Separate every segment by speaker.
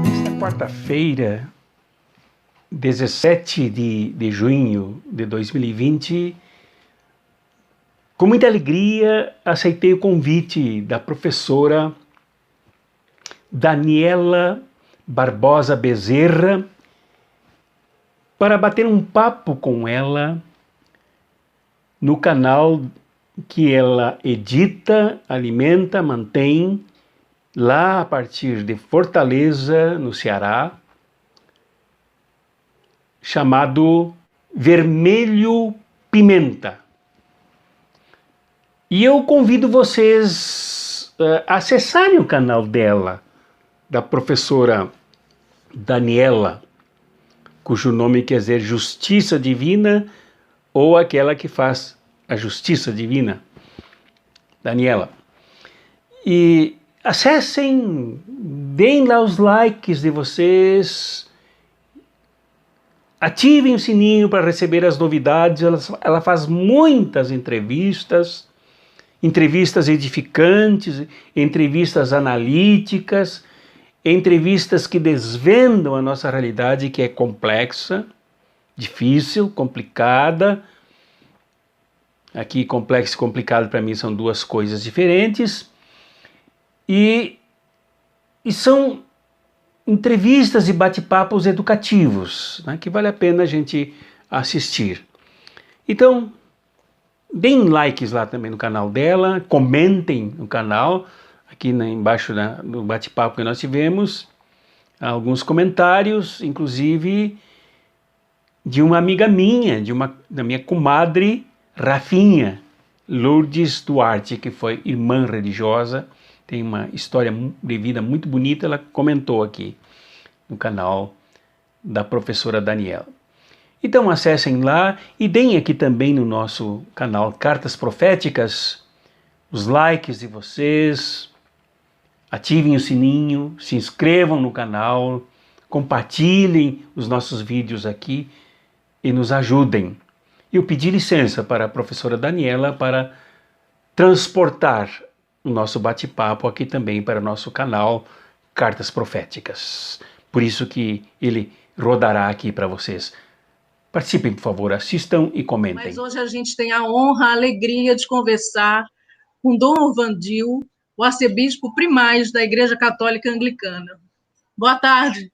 Speaker 1: Nesta quarta-feira, 17 de junho de 2020, com muita alegria, aceitei o convite da professora Daniela Barbosa Bezerra para bater um papo com ela no canal que ela edita, alimenta, mantém lá a partir de Fortaleza, no Ceará, chamado Vermelho Pimenta. E eu convido vocês a acessarem o canal dela, da professora Daniela, cujo nome quer dizer Justiça Divina, ou aquela que faz a Justiça Divina, Daniela. E acessem, deem lá os likes de vocês, ativem o sininho para receber as novidades. Ela faz muitas entrevistas edificantes, entrevistas analíticas, entrevistas que desvendam a nossa realidade, que é complexa, difícil, complicada. Aqui, complexo e complicado para mim são duas coisas diferentes. E são entrevistas e bate-papos educativos, né, que vale a pena a gente assistir. Então, deem likes lá também no canal dela, comentem no canal, aqui embaixo do bate-papo que nós tivemos, alguns comentários, inclusive de uma amiga minha, da minha comadre Rafinha Lourdes Duarte, que foi irmã religiosa, tem uma história de vida muito bonita, ela comentou aqui no canal da professora Daniela. Então acessem lá e deem aqui também no nosso canal Cartas Proféticas os likes de vocês, ativem o sininho, se inscrevam no canal, compartilhem os nossos vídeos aqui e nos ajudem. Eu pedi licença para a professora Daniela para transportar o nosso bate-papo aqui também para o nosso canal Cartas Proféticas. Por isso que ele rodará aqui para vocês. Participem, por favor, assistam e comentem.
Speaker 2: Mas hoje a gente tem a honra, a alegria de conversar com Dom Orvandil, o arcebispo primaz da Igreja Católica Anglicana. Boa tarde.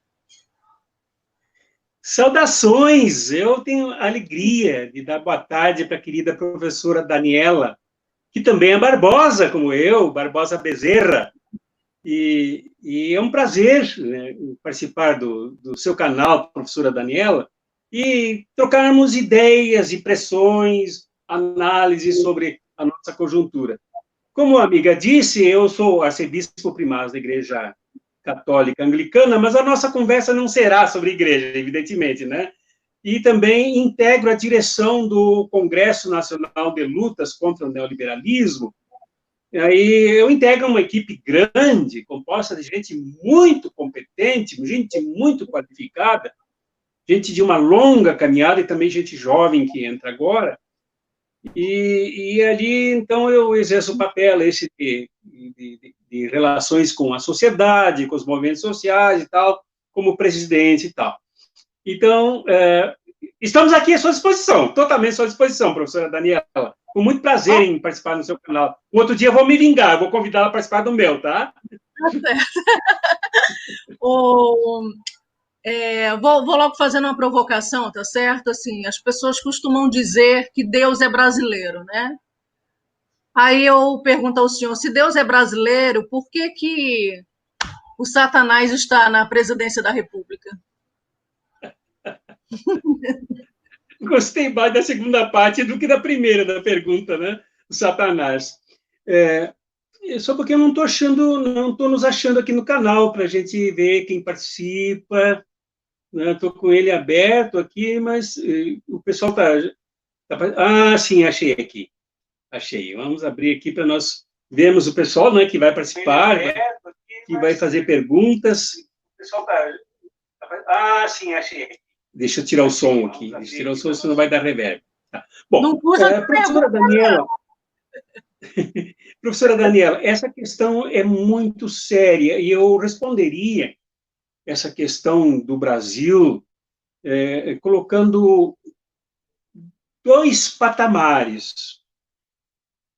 Speaker 1: Saudações! Eu tenho a alegria de dar boa tarde para a querida professora Daniela, que também é Barbosa, como eu, Barbosa Bezerra. E é um prazer, né, participar do seu canal, professora Daniela, e trocarmos ideias, impressões, análises sobre a nossa conjuntura. Como a amiga disse, eu sou arcebispo primaz da Igreja Católica Anglicana, mas a nossa conversa não será sobre igreja, evidentemente, né? E também integro a direção do Congresso Nacional de Lutas contra o Neoliberalismo. Aí eu integro uma equipe grande, composta de gente muito competente, gente muito qualificada, gente de uma longa caminhada e também gente jovem que entra agora. E ali, então, eu exerço o papel esse de relações com a sociedade, com os movimentos sociais e tal, como presidente e tal. Então, estamos aqui à sua disposição, totalmente à sua disposição, professora Daniela. Com muito prazer em participar do seu canal. Um outro dia eu vou me vingar, vou convidá-la a participar do meu, tá?
Speaker 2: Vou logo fazendo uma provocação, tá certo? Assim, as pessoas costumam dizer que Deus é brasileiro, né? Aí eu pergunto ao senhor, se Deus é brasileiro, por que o Satanás está na presidência da República?
Speaker 1: Gostei mais da segunda parte do que da primeira da pergunta, né? O Satanás. Só porque eu não estou nos achando aqui no canal para a gente ver quem participa. Estou com ele aberto aqui, mas o pessoal está... Ah, sim, achei aqui. Achei. Vamos abrir aqui para nós vermos o pessoal, né, que vai participar, que vai fazer perguntas. O pessoal está... Ah, sim, achei aqui. Deixa eu tirar o som aqui. Deixa eu tirar o som, senão vai dar reverb. Tá. Bom, professora Daniela, Professora Daniela, essa questão é muito séria e eu responderia essa questão do Brasil colocando dois patamares.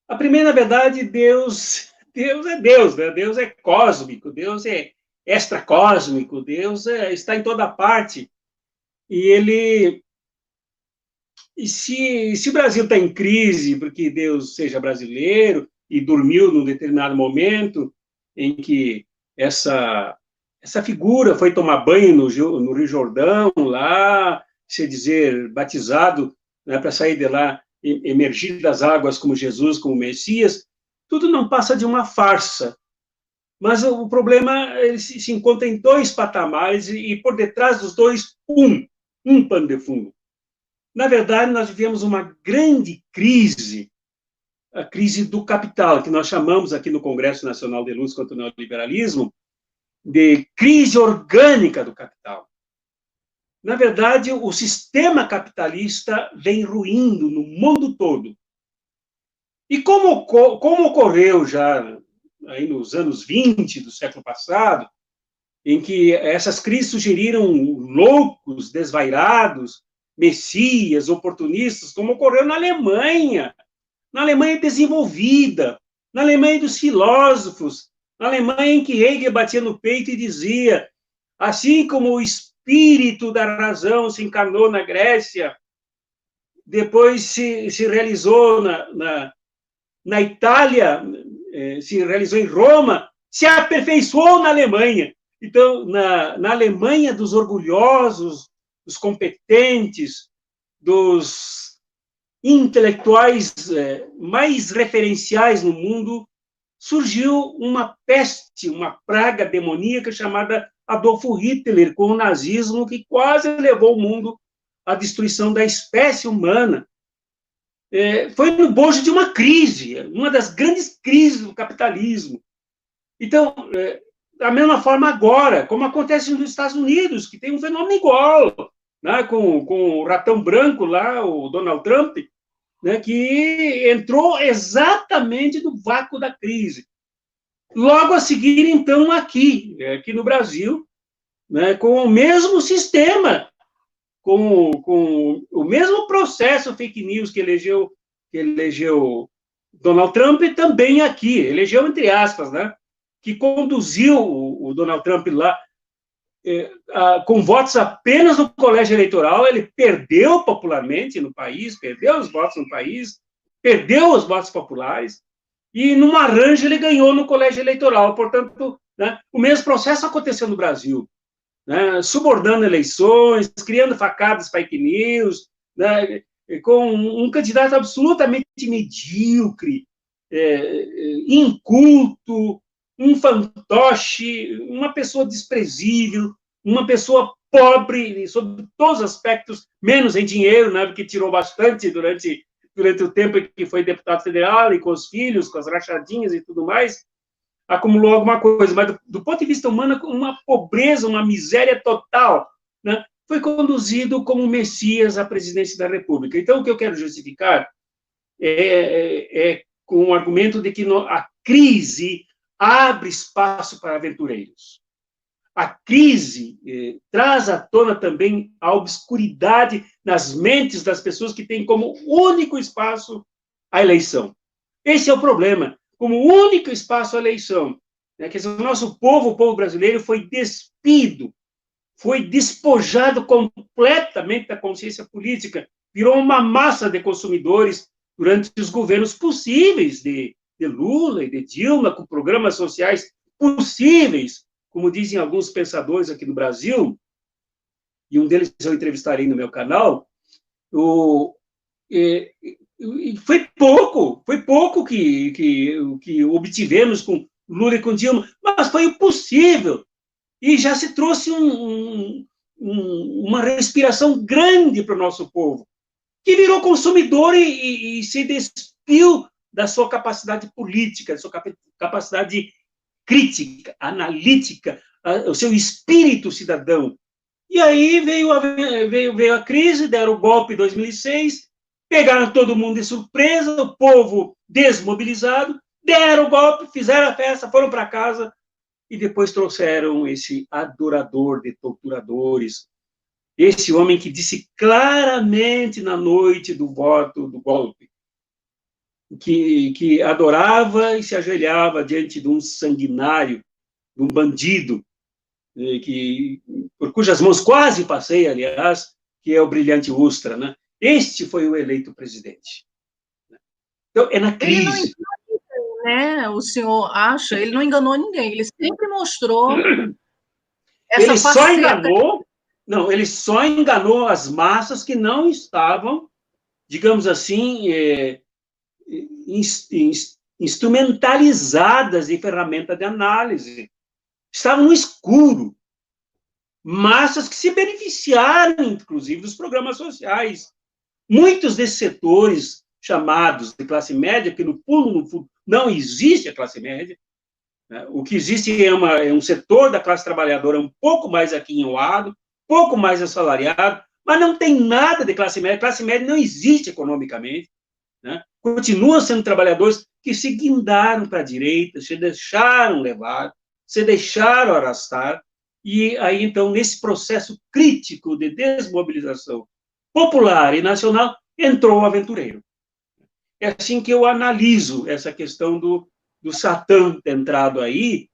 Speaker 1: A primeira, na verdade, Deus é Deus, né? Deus é cósmico, Deus é extracósmico, Deus está em toda parte. E ele. E se o Brasil está em crise porque Deus seja brasileiro e dormiu num determinado momento em que essa figura foi tomar banho no Rio Jordão, lá, se dizer, batizado, né, para sair de lá, emergir das águas como Jesus, como Messias, tudo não passa de uma farsa. Mas o problema ele se encontra em dois patamares e por detrás dos dois, um pano de fundo. Na verdade, nós vivemos uma grande crise, a crise do capital, que nós chamamos aqui no Congresso Nacional de Luta contra o Neoliberalismo de crise orgânica do capital. Na verdade, o sistema capitalista vem ruindo no mundo todo. E como ocorreu já aí nos anos 20 do século passado, em que essas crises sugeriram loucos, desvairados, messias, oportunistas, como ocorreu na Alemanha desenvolvida, na Alemanha dos filósofos, na Alemanha em que Hegel batia no peito e dizia, assim como o espírito da razão se encarnou na Grécia, depois se realizou na Itália, se realizou em Roma, se aperfeiçoou na Alemanha. Então, na Alemanha dos orgulhosos, dos competentes, dos intelectuais mais referenciais no mundo, surgiu uma peste, uma praga demoníaca chamada Adolfo Hitler, com o nazismo, que quase levou o mundo à destruição da espécie humana. Foi no bojo de uma crise, uma das grandes crises do capitalismo. Então, da mesma forma agora, como acontece nos Estados Unidos, que tem um fenômeno igual, né, com o ratão branco lá, o Donald Trump, né, que entrou exatamente no vácuo da crise. Logo a seguir, então, aqui no Brasil, né, com o mesmo sistema, com o mesmo processo fake news que elegeu Donald Trump, também aqui, elegeu entre aspas, né, que conduziu o Donald Trump lá com votos apenas no colégio eleitoral, ele perdeu popularmente no país, perdeu os votos no país, perdeu os votos populares, e num arranjo ele ganhou no colégio eleitoral. Portanto, né, o mesmo processo aconteceu no Brasil, né, subornando eleições, criando facadas fake news, né, com um candidato absolutamente medíocre, inculto, um fantoche, uma pessoa desprezível, uma pessoa pobre, sob todos os aspectos, menos em dinheiro, né, porque tirou bastante durante o tempo em que foi deputado federal, e com os filhos, com as rachadinhas e tudo mais, acumulou alguma coisa, mas do ponto de vista humano, uma pobreza, uma miséria total, né, foi conduzido como Messias à presidência da República. Então, o que eu quero justificar com o argumento de que a crise abre espaço para aventureiros. A crise traz à tona também a obscuridade nas mentes das pessoas que têm como único espaço a eleição. Esse é o problema. Como único espaço a eleição. Né? Quer dizer, o nosso povo, o povo brasileiro, foi despido, foi despojado completamente da consciência política, virou uma massa de consumidores durante os governos possíveis de Lula e de Dilma, com programas sociais possíveis, como dizem alguns pensadores aqui no Brasil, e um deles eu entrevistarei no meu canal, foi pouco que obtivemos com Lula e com Dilma, mas foi o possível, e já se trouxe uma respiração grande para o nosso povo, que virou consumidor e se despiu da sua capacidade política, da sua capacidade crítica, analítica, o seu espírito cidadão. E aí veio a crise, deram o golpe em 2006, pegaram todo mundo de surpresa, o povo desmobilizado, deram o golpe, fizeram a festa, foram para casa, e depois trouxeram esse adorador de torturadores, esse homem que disse claramente na noite do voto do golpe, que adorava e se ajoelhava diante de um sanguinário, de um bandido, por cujas mãos quase passei, aliás, que é o brilhante Ustra, né? Este foi o eleito presidente. Então, é na crise.
Speaker 2: Né? O senhor acha? Ele não enganou ninguém, ele sempre mostrou essa faceta.
Speaker 1: Ele só enganou as massas que não estavam, digamos assim, instrumentalizadas em ferramenta de análise. Estavam no escuro. Massas que se beneficiaram, inclusive, dos programas sociais. Muitos desses setores chamados de classe média, que no fundo, não existe a classe média, né? O que existe é um setor da classe trabalhadora um pouco mais aquinhoado, pouco mais assalariado, mas não tem nada de classe média. Classe média não existe economicamente, né? Continuam sendo trabalhadores que se guindaram para a direita, se deixaram levar, se deixaram arrastar, e aí, então, nesse processo crítico de desmobilização popular e nacional, entrou o aventureiro. É assim que eu analiso essa questão do Satã ter entrado aí,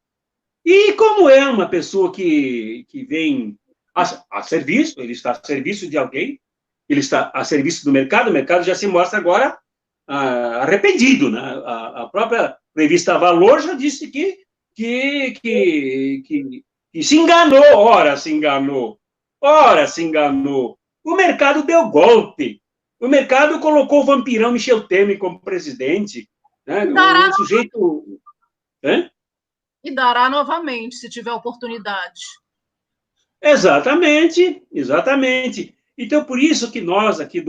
Speaker 1: e como é uma pessoa que vem a serviço, ele está a serviço de alguém, ele está a serviço do mercado, o mercado já se mostra agora arrependido, né? A própria revista Valor já disse que se enganou, ora se enganou. O mercado deu golpe. O mercado colocou o vampirão Michel Temer como presidente, né? Um sujeito...
Speaker 2: E dará novamente, se tiver oportunidade.
Speaker 1: Exatamente. Então, por isso que nós aqui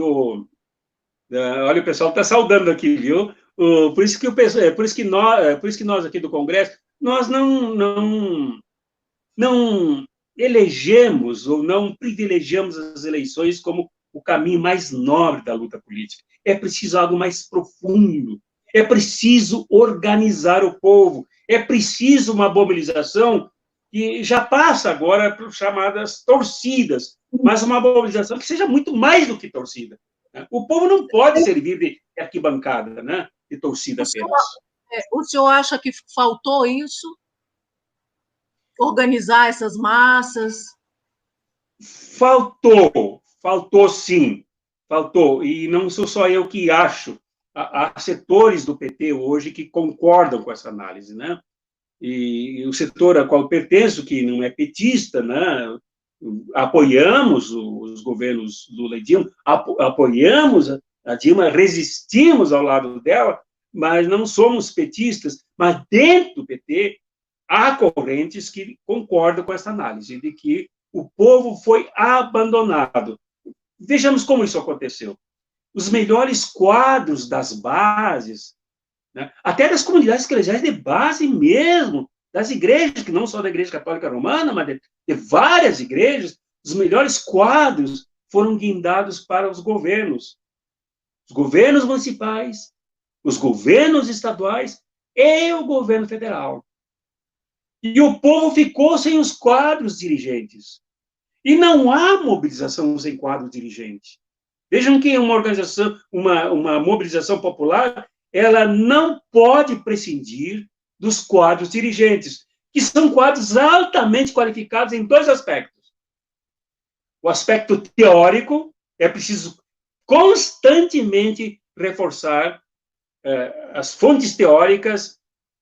Speaker 1: olha, o pessoal está saudando aqui, viu? Por isso que nós aqui do Congresso, nós não elegemos ou não privilegiamos as eleições como o caminho mais nobre da luta política. É preciso algo mais profundo. É preciso organizar o povo. É preciso uma mobilização que já passa agora por chamadas torcidas, mas uma mobilização que seja muito mais do que torcida. O povo não pode servir de arquibancada, né? De torcida apenas.
Speaker 2: O senhor acha que faltou isso? Organizar essas massas?
Speaker 1: Faltou sim. Faltou. E não sou só eu que acho. Há setores do PT hoje que concordam com essa análise, né? E o setor a qual pertenço, que não é petista, né? Apoiamos os governos Lula e Dilma, apoiamos a Dilma, resistimos ao lado dela, mas não somos petistas. Mas dentro do PT há correntes que concordam com essa análise de que o povo foi abandonado. Vejamos como isso aconteceu. Os melhores quadros das bases, né, até das comunidades eclesiais de base mesmo, das igrejas, que não só da Igreja Católica Romana, mas de várias igrejas, os melhores quadros foram guindados para os governos municipais, os governos estaduais e o governo federal. E o povo ficou sem os quadros dirigentes. E não há mobilização sem quadro dirigente. Vejam que uma organização, uma mobilização popular, ela não pode prescindir dos quadros dirigentes, que são quadros altamente qualificados em dois aspectos. O aspecto teórico, é preciso constantemente reforçar as fontes teóricas,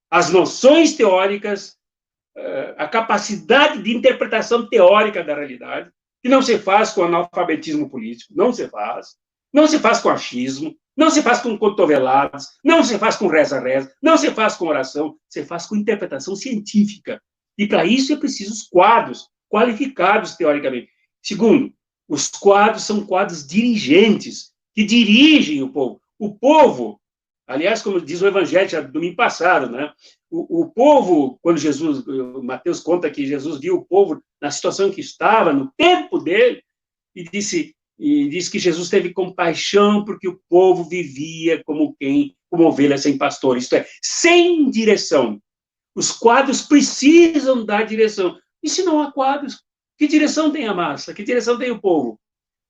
Speaker 1: as noções teóricas, a capacidade de interpretação teórica da realidade, que não se faz com analfabetismo político, não se faz com achismo, não se faz com cotoveladas, não se faz com reza-reza, não se faz com oração, se faz com interpretação científica. E para isso é preciso os quadros qualificados teoricamente. Segundo, os quadros são quadros dirigentes, que dirigem o povo. O povo, aliás, como diz o Evangelho, já domingo passado, né? O povo, quando Mateus conta que Jesus viu o povo na situação que estava, no tempo dele, e disse que Jesus teve compaixão porque o povo vivia como quem
Speaker 3: como ovelha sem pastor, isto é, sem direção. Os quadros precisam dar direção. E se não há quadros, que direção tem a massa? Que direção tem o povo?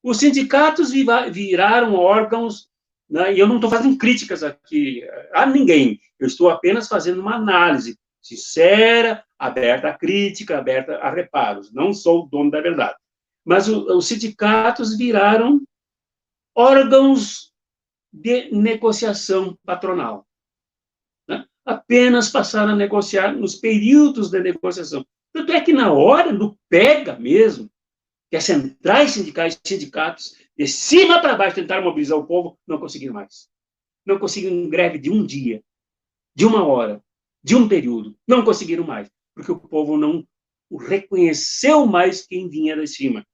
Speaker 3: Os sindicatos viraram órgãos, né, e eu não estou fazendo críticas aqui a ninguém, eu estou apenas fazendo uma análise sincera, aberta à crítica, aberta a reparos. Não sou o dono da verdade. Mas os sindicatos viraram órgãos de negociação patronal. Né? Apenas passaram a negociar nos períodos de negociação. Tanto é que na hora, no pega mesmo, que as centrais sindicais, sindicatos, de cima para baixo, tentaram mobilizar o povo, não conseguiram mais. Não conseguiram greve de um dia, de uma hora, de um período. Não conseguiram mais, porque o povo não o reconheceu mais quem vinha de cima.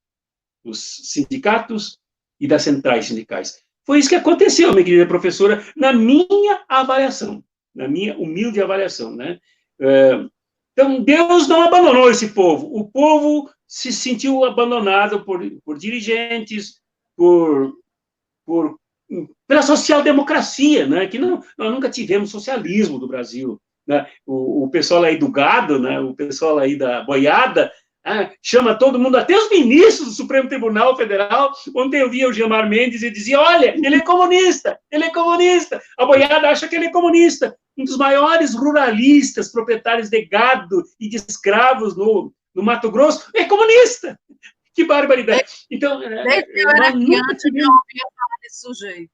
Speaker 3: Dos sindicatos e das centrais sindicais. Foi isso que aconteceu, minha querida professora, na minha avaliação, na minha humilde avaliação, né? Então, Deus não abandonou esse povo. O povo se sentiu abandonado por dirigentes, pela social-democracia, né? Que nós nunca tivemos socialismo do Brasil. Né? O pessoal aí do gado, né? O pessoal aí da boiada, chama todo mundo, até os ministros do Supremo Tribunal Federal. Ontem eu via o Gilmar Mendes e dizia, olha, ele é comunista, ele é comunista. A boiada acha que ele é comunista. Um dos maiores ruralistas, proprietários de gado e de escravos no Mato Grosso, é comunista. Que barbaridade. Então,
Speaker 2: desde que eu era criança, eu ouvia falar desse sujeito.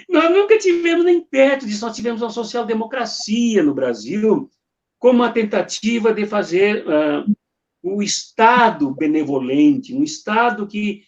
Speaker 3: Nós nunca tivemos nem perto disso, nós tivemos uma social-democracia no Brasil como uma tentativa de fazer um Estado benevolente, um Estado que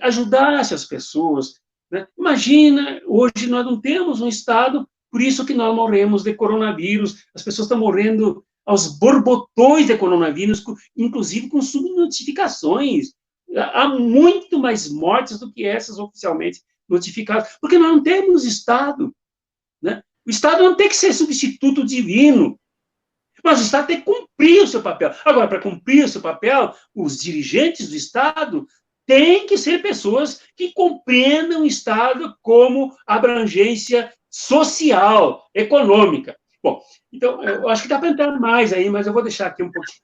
Speaker 3: ajudasse as pessoas. Né? Imagina, hoje nós não temos um Estado, por isso que nós morremos de coronavírus, as pessoas estão morrendo aos borbotões de coronavírus, inclusive com subnotificações. Há muito mais mortes do que essas oficialmente notificadas, porque nós não temos Estado. Né? O Estado não tem que ser substituto divino, mas o Estado tem que cumprir o seu papel. Agora, para cumprir o seu papel, os dirigentes do Estado têm que ser pessoas que compreendam o Estado como abrangência social, econômica. Bom, então, eu acho que dá para entrar mais aí, mas eu vou deixar aqui um pouquinho.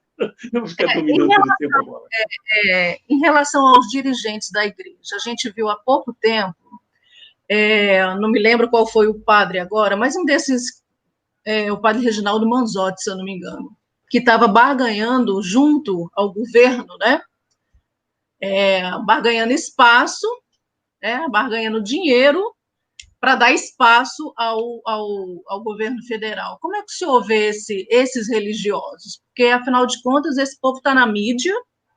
Speaker 3: Não vou ficar dominando todo o tempo agora.
Speaker 2: Em relação aos dirigentes da igreja, a gente viu há pouco tempo, não me lembro qual foi o padre agora, mas um desses, o padre Reginaldo Manzotti, se eu não me engano, que estava barganhando junto ao governo, né? Barganhando espaço, barganhando dinheiro para dar espaço ao governo federal. Como é que o senhor vê esses religiosos? Porque, afinal de contas, esse povo está na mídia,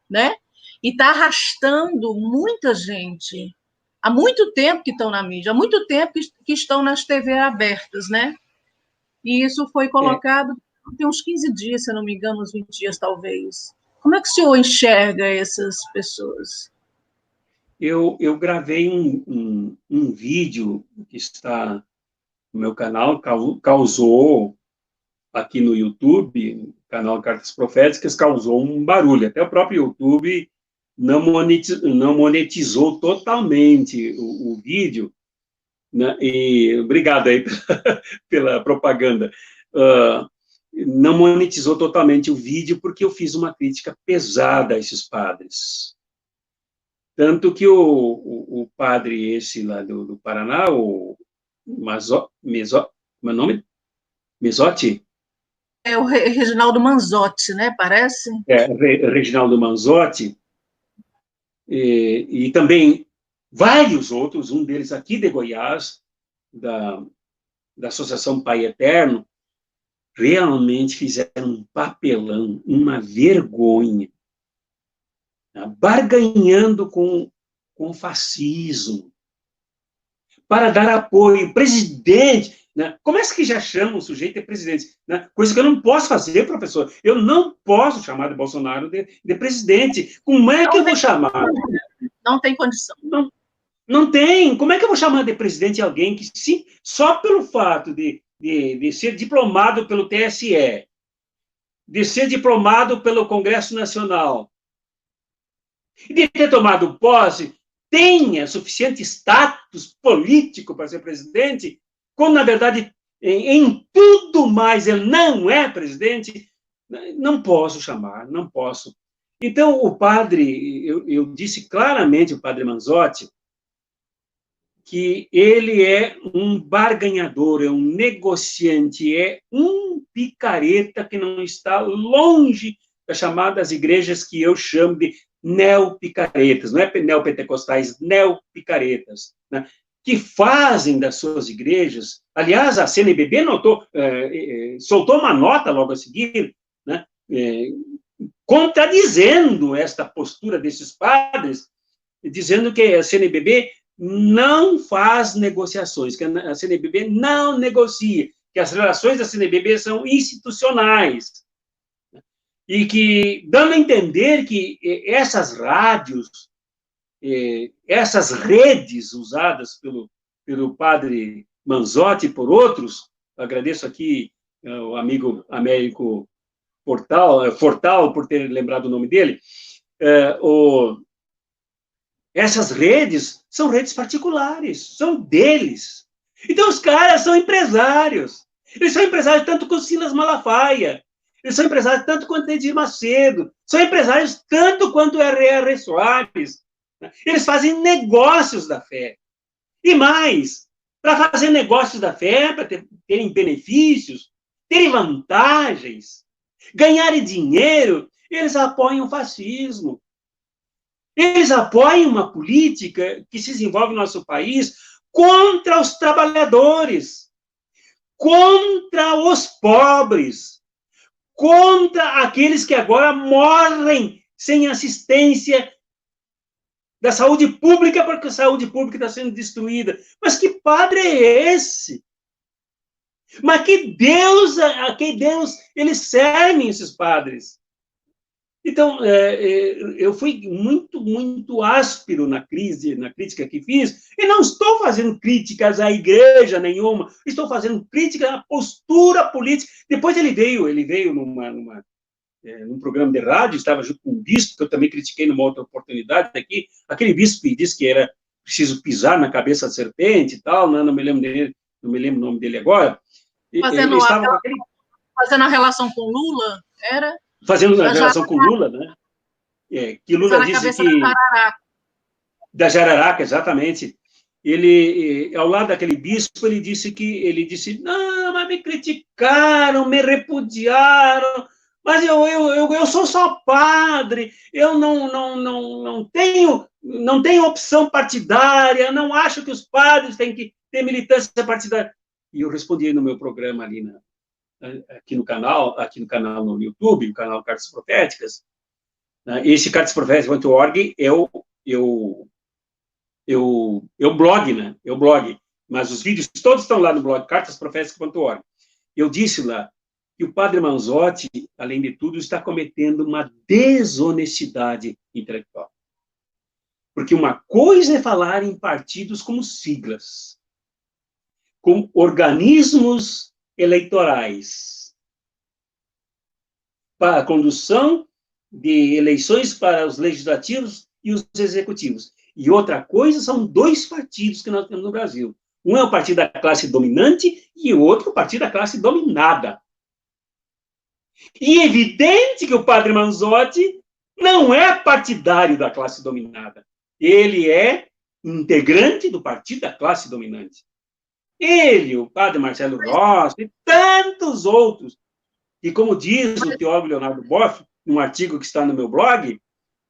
Speaker 2: né? E está arrastando muita gente. Há muito tempo que estão na mídia, há muito tempo que estão nas TV abertas, né? E isso foi colocado tem uns 15 dias, se eu não me engano, uns 20 dias, talvez. Como é que o senhor enxerga essas pessoas?
Speaker 3: Eu gravei um vídeo que está no meu canal, causou aqui no YouTube, canal Cartas Proféticas, causou um barulho. Até o próprio YouTube não monetizou totalmente o vídeo, né? E obrigado aí pela propaganda. Não monetizou totalmente o vídeo porque eu fiz uma crítica pesada a esses padres. Tanto que o padre esse lá do Paraná, o meu nome? Mesotti?
Speaker 2: É o Reginaldo Manzotti, né, parece?
Speaker 3: Reginaldo Manzotti, e também vários outros, um deles aqui de Goiás, da Associação Pai Eterno, realmente fizeram um papelão, uma vergonha, barganhando com o fascismo, para dar apoio. Presidente, né? Como é que já chama o sujeito de presidente? Né? Coisa que eu não posso fazer, professor. Eu não posso chamar de Bolsonaro de presidente. Como é que eu vou chamar?
Speaker 2: Não tem condição.
Speaker 3: Não tem. Como é que eu vou chamar de presidente alguém que, sim, só pelo fato de ser diplomado pelo TSE, de ser diplomado pelo Congresso Nacional, e de ter tomado posse, tenha suficiente status político para ser presidente, quando, na verdade, em tudo mais ele não é presidente, não posso chamar, não posso. Então, o padre, eu disse claramente, o padre Manzotti, que ele é um barganhador, é um negociante, é um picareta que não está longe das chamadas igrejas que eu chamo de neopicaretas, não é neopentecostais, neopicaretas, né? Que fazem das suas igrejas, aliás, a CNBB soltou uma nota logo a seguir, né? Contradizendo esta postura desses padres, dizendo que a CNBB não faz negociações, que a CNBB não negocia, que as relações da CNBB são institucionais. E que, dando a entender que essas rádios, essas redes usadas pelo padre Manzotti e por outros, agradeço aqui o amigo Américo Fortal por ter lembrado o nome dele, essas redes são redes particulares, são deles. Então, os caras são empresários. Eles são empresários tanto quanto Silas Malafaia, eles são empresários tanto quanto Edir Macedo, são empresários tanto quanto R.R. Soares. Eles fazem negócios da fé. E mais, para fazer negócios da fé, para terem benefícios, terem vantagens, ganharem dinheiro, eles apoiam o fascismo. Eles apoiam uma política que se desenvolve no nosso país contra os trabalhadores, contra os pobres, contra aqueles que agora morrem sem assistência da saúde pública, porque a saúde pública está sendo destruída. Mas que padre é esse? Mas que Deus, a que Deus eles servem, esses padres? Então, eu fui muito, muito áspero na crítica que fiz, e não estou fazendo críticas à igreja nenhuma, estou fazendo crítica à postura política. Depois ele veio num programa de rádio, estava junto com um bispo, que eu também critiquei numa outra oportunidade aqui, aquele bispo que disse que era preciso pisar na cabeça da serpente e tal, não me lembro o nome dele agora.
Speaker 2: Fazendo a relação com Lula, era?
Speaker 3: Fazendo a relação com Lula, né? Que Lula disse que... Da Jararaca, exatamente. Ele, ao lado daquele bispo, ele disse, não, mas me criticaram, me repudiaram, mas eu sou só padre, eu não tenho opção partidária, não acho que os padres têm que ter militância partidária. E eu respondi no meu programa ali aqui no canal no YouTube, o canal Cartas Proféticas. Esse cartasproféticas.org é o blog, né? É o blog. Mas os vídeos todos estão lá no blog cartasproféticas.org. Eu disse lá que o padre Manzotti, além de tudo, está cometendo uma desonestidade intelectual. Porque uma coisa é falar em partidos como siglas, como organismos eleitorais, para a condução de eleições para os legislativos e os executivos. E outra coisa são dois partidos que nós temos no Brasil. Um é o partido da classe dominante e o outro é o partido da classe dominada. E é evidente que o padre Manzotti não é partidário da classe dominada. Ele é integrante do partido da classe dominante. Ele, o padre Marcelo Rossi e tantos outros. E como diz o teólogo Leonardo Boff, num artigo que está no meu blog,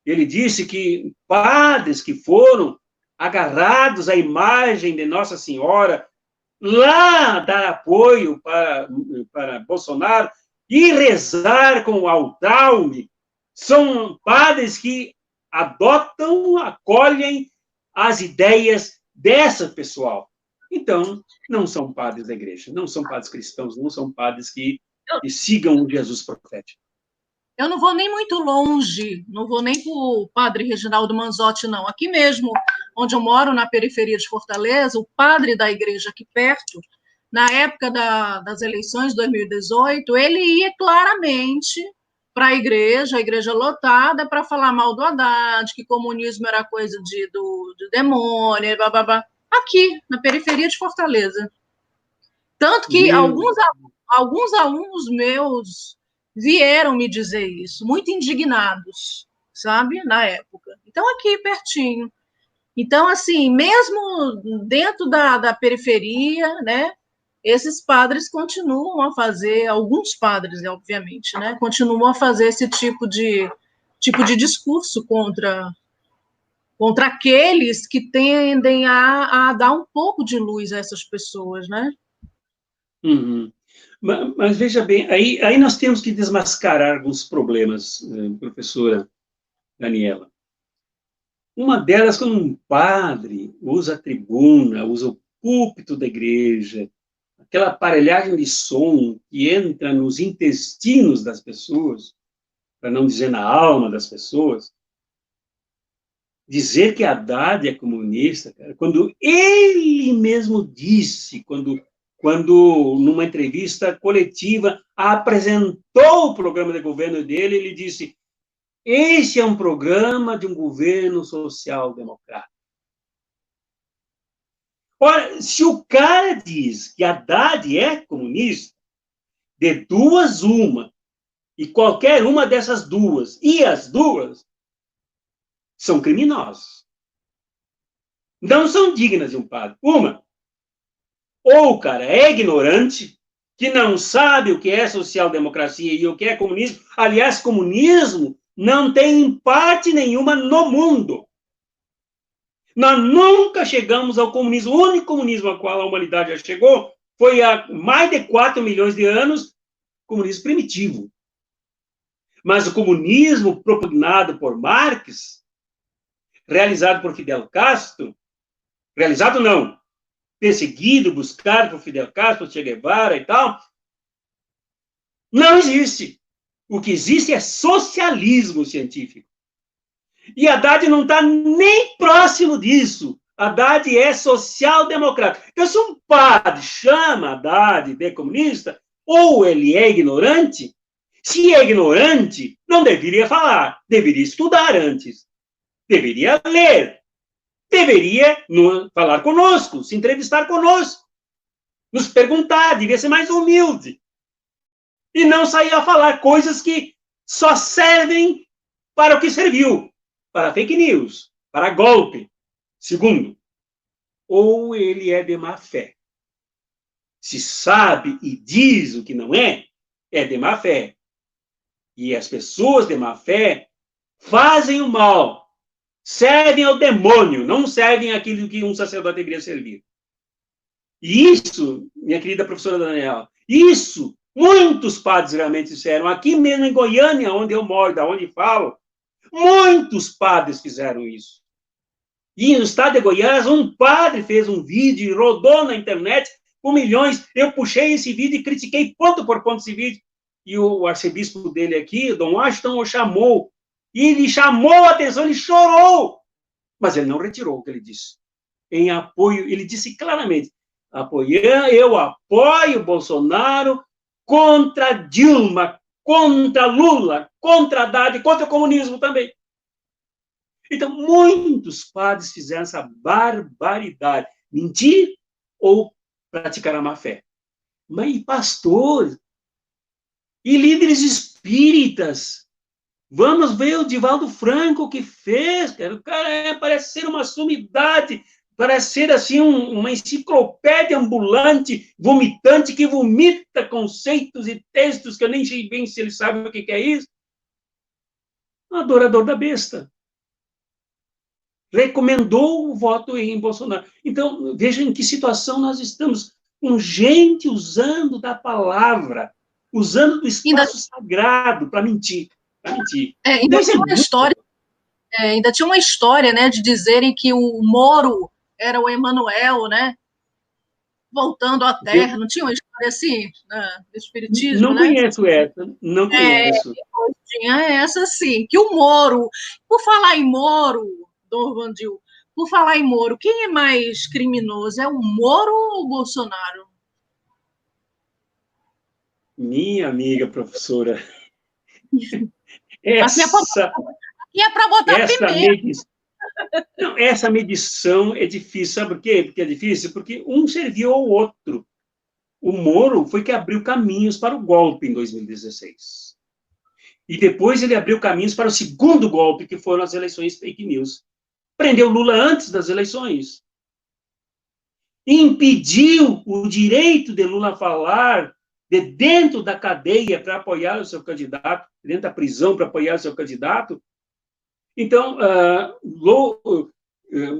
Speaker 3: ele disse que padres que foram agarrados à imagem de Nossa Senhora, lá dar apoio para Bolsonaro e rezar com o Altraume, são padres que acolhem as ideias dessa pessoal. Então, não são padres da igreja, não são padres cristãos, não são padres que sigam o Jesus profético.
Speaker 2: Eu não vou nem muito longe, não vou nem para o padre Reginaldo Manzotti, não. Aqui mesmo, onde eu moro, na periferia de Fortaleza, o padre da igreja aqui perto, na época das eleições de 2018, ele ia claramente para a igreja lotada, para falar mal do Haddad, que comunismo era coisa do demônio, blá, blá, blá. Aqui, na periferia de Fortaleza. Tanto que alguns alunos meus vieram me dizer isso, muito indignados, sabe, na época. Então, aqui, pertinho. Então, assim, mesmo dentro da periferia, né, esses padres continuam a fazer, alguns padres, obviamente, né, continuam a fazer esse tipo de discurso contra aqueles que tendem a dar um pouco de luz a essas pessoas, né?
Speaker 3: Uhum. Mas veja bem, aí nós temos que desmascarar alguns problemas, professora Daniela. Uma delas, quando um padre usa a tribuna, usa o púlpito da igreja, aquela aparelhagem de som que entra nos intestinos das pessoas, para não dizer na alma das pessoas, dizer que Haddad é comunista, cara, quando ele mesmo disse, quando numa entrevista coletiva apresentou o programa de governo dele, ele disse: esse é um programa de um governo social-democrata. Ora, se o cara diz que Haddad é comunista, de duas uma, e qualquer uma dessas duas, e as duas, são criminosos. Não são dignas de um padre. Uma, ou o cara é ignorante, que não sabe o que é social-democracia e o que é comunismo. Aliás, comunismo não tem parte nenhuma no mundo. Nós nunca chegamos ao comunismo. O único comunismo ao qual a humanidade já chegou foi há mais de 4 milhões de anos, comunismo primitivo. Mas o comunismo propugnado por Marx, realizado por Fidel Castro, realizado não, perseguido, buscado por Fidel Castro, Che Guevara e tal, não existe. O que existe é socialismo científico. E Haddad não está nem próximo disso. Haddad é social-democrata. Então, se um padre chama Haddad de comunista, ou ele é ignorante, se é ignorante, não deveria falar, deveria estudar antes, deveria ler, deveria falar conosco, se entrevistar conosco, nos perguntar, deveria ser mais humilde. E não sair a falar coisas que só servem para o que serviu, para fake news, para golpe. Segundo, ou ele é de má fé. Se sabe e diz o que não é de má fé. E as pessoas de má fé fazem o mal, servem ao demônio, não servem aquilo que um sacerdote deveria servir. E isso, minha querida professora Daniela, isso muitos padres realmente disseram. Aqui mesmo em Goiânia, onde eu moro, da onde falo, muitos padres fizeram isso. E no estado de Goiás, um padre fez um vídeo e rodou na internet com milhões. Eu puxei esse vídeo e critiquei ponto por ponto esse vídeo. E o arcebispo dele aqui, Dom Washington, o chamou. E ele chamou a atenção, ele chorou. Mas ele não retirou o que ele disse. Em apoio, ele disse claramente, eu apoio Bolsonaro contra Dilma, contra Lula, contra Haddad, contra o comunismo também. Então, muitos padres fizeram essa barbaridade. Mentir ou praticar a má-fé. Mas e pastores? E líderes espíritas? Vamos ver o Divaldo Franco que fez, cara. O cara parece ser uma sumidade, parece ser assim uma enciclopédia ambulante, vomitante, que vomita conceitos e textos que eu nem sei bem se ele sabe o que é isso. Um adorador da besta. Recomendou o voto em Bolsonaro. Então, vejam em que situação nós estamos, com gente usando da palavra, usando do espaço sagrado para mentir.
Speaker 2: Ainda tinha uma história, ainda tinha uma história, né, de dizerem que o Moro era o Emanuel, né, voltando à Terra. Não tinha uma história assim, né, do espiritismo?
Speaker 3: Não, né? Conheço essa, não conheço.
Speaker 2: Tinha essa, sim, que o Moro, por falar em Moro, Dom Vandil, por falar em Moro, quem é mais criminoso? É o Moro ou o Bolsonaro?
Speaker 3: Minha amiga professora, Essa,
Speaker 2: aqui é para botar pimenta.
Speaker 3: Não, essa medição é difícil, sabe por quê? Porque é difícil? Porque um serviu ao outro. O Moro foi que abriu caminhos para o golpe em 2016. E depois ele abriu caminhos para o segundo golpe, que foram as eleições fake news. Prendeu Lula antes das eleições. Impediu o direito de Lula falar de dentro da cadeia para apoiar o seu candidato, dentro da prisão para apoiar o seu candidato. Então,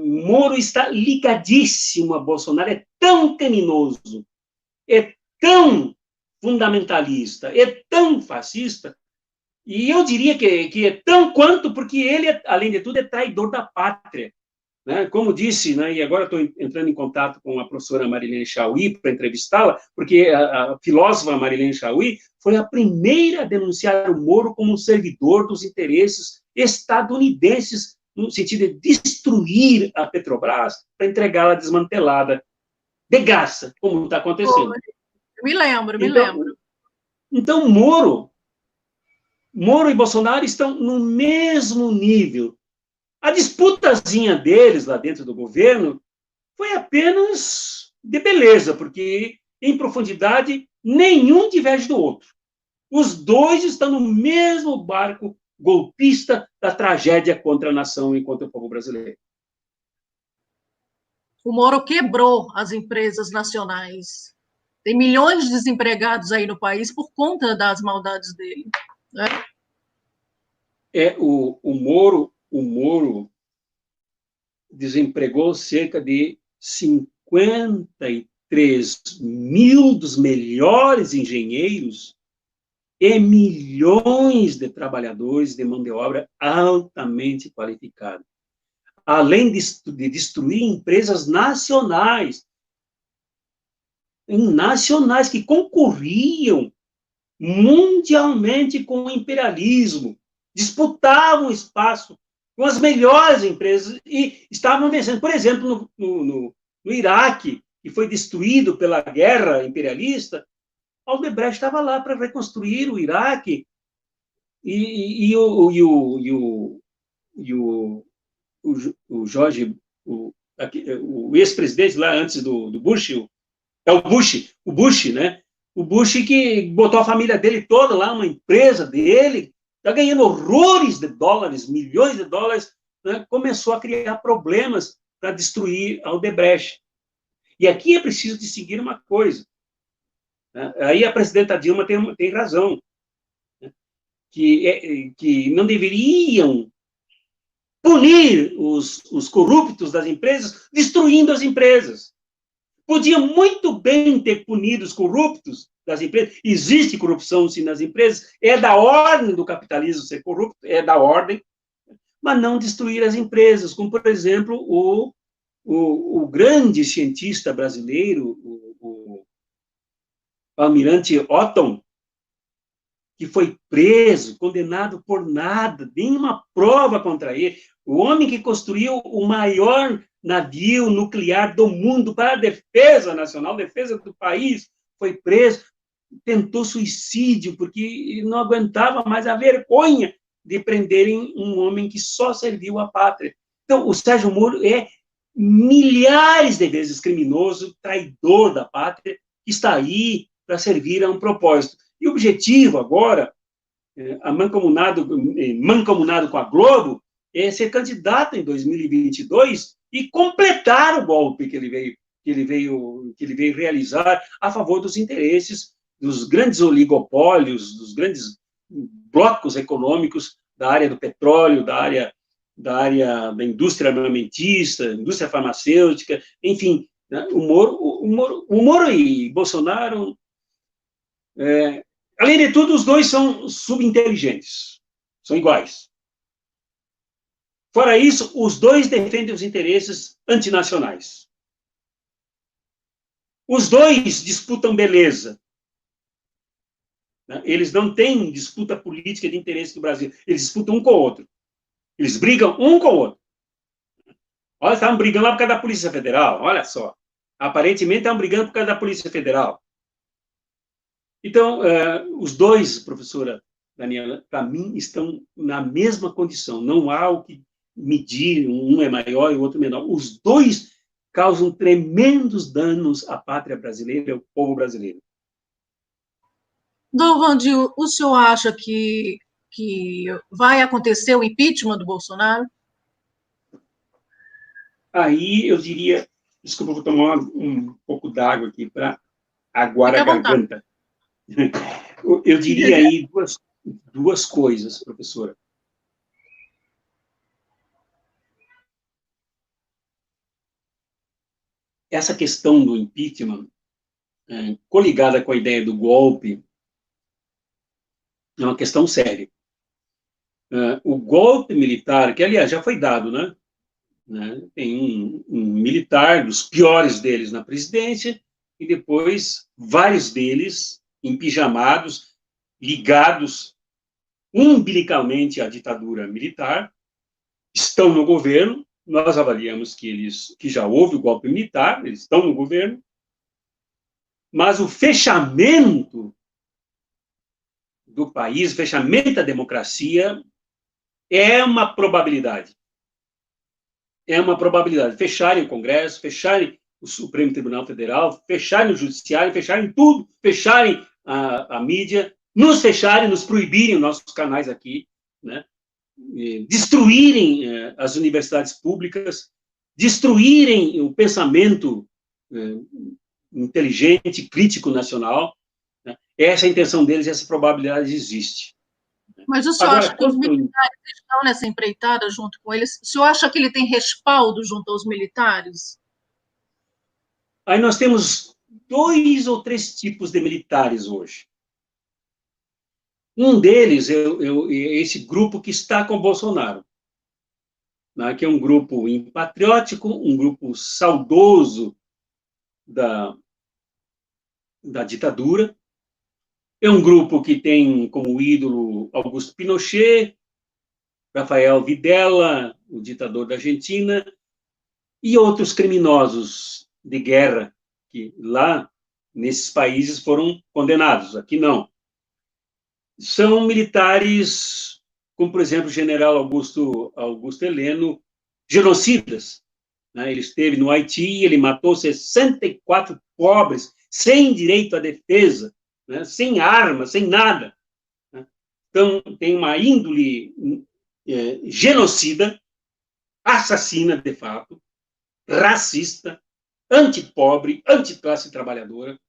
Speaker 3: Moro está ligadíssimo a Bolsonaro, é tão criminoso, é tão fundamentalista, é tão fascista, e eu diria que é tão quanto, porque ele, além de tudo, é traidor da pátria. Né? Como disse, né, e agora estou entrando em contato com a professora Marilene Chaui para entrevistá-la, porque a filósofa Marilene Chaui foi a primeira a denunciar o Moro como um servidor dos interesses estadunidenses, no sentido de destruir a Petrobras para entregá-la desmantelada, de graça, como está acontecendo.
Speaker 2: Me lembro.
Speaker 3: Então, Moro e Bolsonaro estão no mesmo nível. A disputazinha deles lá dentro do governo foi apenas de beleza, porque, em profundidade, nenhum diverge do outro. Os dois estão no mesmo barco golpista da tragédia contra a nação e contra o povo brasileiro.
Speaker 2: O Moro quebrou as empresas nacionais. Tem milhões de desempregados aí no país por conta das maldades dele. Né?
Speaker 3: O Moro desempregou cerca de 53 mil dos melhores engenheiros e milhões de trabalhadores de mão de obra altamente qualificada. Além de destruir empresas nacionais que concorriam mundialmente com o imperialismo, disputavam espaço com as melhores empresas e estavam vencendo. Por exemplo, no Iraque, que foi destruído pela guerra imperialista, Aldebrecht estava lá para reconstruir o Iraque e o Jorge, o ex-presidente lá antes do Bush, o Bush, né? O Bush que botou a família dele toda lá, uma empresa dele, está ganhando horrores de dólares, milhões de dólares, né? Começou a criar problemas para destruir a Odebrecht. E aqui é preciso distinguir uma coisa. Né? Aí a presidenta Dilma tem razão, né? que não deveriam punir os corruptos das empresas, destruindo as empresas. Podia muito bem ter punido os corruptos das empresas. Existe corrupção, sim, nas empresas. É da ordem do capitalismo ser corrupto, é da ordem, mas não destruir as empresas, como, por exemplo, o grande cientista brasileiro, o almirante Otton, que foi preso, condenado por nada, nenhuma prova contra ele. O homem que construiu o maior navio nuclear do mundo para a defesa nacional, defesa do país, foi preso, tentou suicídio, porque não aguentava mais a vergonha de prenderem um homem que só serviu à pátria. Então, o Sérgio Moro é milhares de vezes criminoso, traidor da pátria, que está aí para servir a um propósito. E o objetivo agora, mancomunado com a Globo, é ser candidato em 2022 e completar o golpe que ele veio realizar a favor dos interesses dos grandes oligopólios, dos grandes blocos econômicos da área do petróleo, da área da indústria armamentista, indústria farmacêutica, enfim, né? O Moro e Bolsonaro, além de tudo, os dois são subinteligentes, são iguais. Fora isso, os dois defendem os interesses antinacionais. Os dois disputam beleza. Eles não têm disputa política de interesse do Brasil. Eles disputam um com o outro. Eles brigam um com o outro. Olha, estavam brigando lá por causa da Polícia Federal. Olha só. Aparentemente, estavam brigando por causa da Polícia Federal. Então, os dois, professora Daniela, para mim, estão na mesma condição. Não há o que medir, um é maior e o outro menor. Os dois causam tremendos danos à pátria brasileira e ao povo brasileiro.
Speaker 2: Dom Vandil, o senhor acha que vai acontecer o impeachment do Bolsonaro?
Speaker 3: Aí eu diria, desculpa, vou tomar um pouco d'água aqui para aguar a garganta. Eu diria aí duas coisas, professora. Essa questão do impeachment, coligada com a ideia do golpe, é uma questão séria. O golpe militar, que, aliás, já foi dado, né? Tem um militar, dos piores deles, na presidência, e depois vários deles empijamados, ligados umbilicalmente à ditadura militar, estão no governo. Nós avaliamos que já houve o golpe militar, eles estão no governo, mas o fechamento do país, o fechamento da democracia, é uma probabilidade. É uma probabilidade. Fecharem o Congresso, fecharem o Supremo Tribunal Federal, fecharem o Judiciário, fecharem tudo, fecharem a mídia, nos fecharem, nos proibirem os nossos canais aqui, né? Destruírem as universidades públicas, destruírem o pensamento inteligente, crítico nacional. Né? Essa é a intenção deles, essa probabilidade existe.
Speaker 2: Mas o senhor acha que os militares estão nessa empreitada junto com eles? O senhor acha que ele tem respaldo junto aos militares?
Speaker 3: Aí nós temos 2 ou 3 tipos de militares hoje. Um deles é esse grupo que está com Bolsonaro, né, que é um grupo patriótico, um grupo saudoso da ditadura. É um grupo que tem como ídolo Augusto Pinochet, Rafael Videla, o ditador da Argentina, e outros criminosos de guerra que lá, nesses países, foram condenados. Aqui não. São militares, como, por exemplo, o general Augusto Heleno, genocidas. Né? Ele esteve no Haiti, ele matou 64 pobres, sem direito à defesa, né? Sem arma, sem nada. Né? Então, tem uma índole genocida, assassina, de fato, racista, antipobre, anticlasse trabalhadora,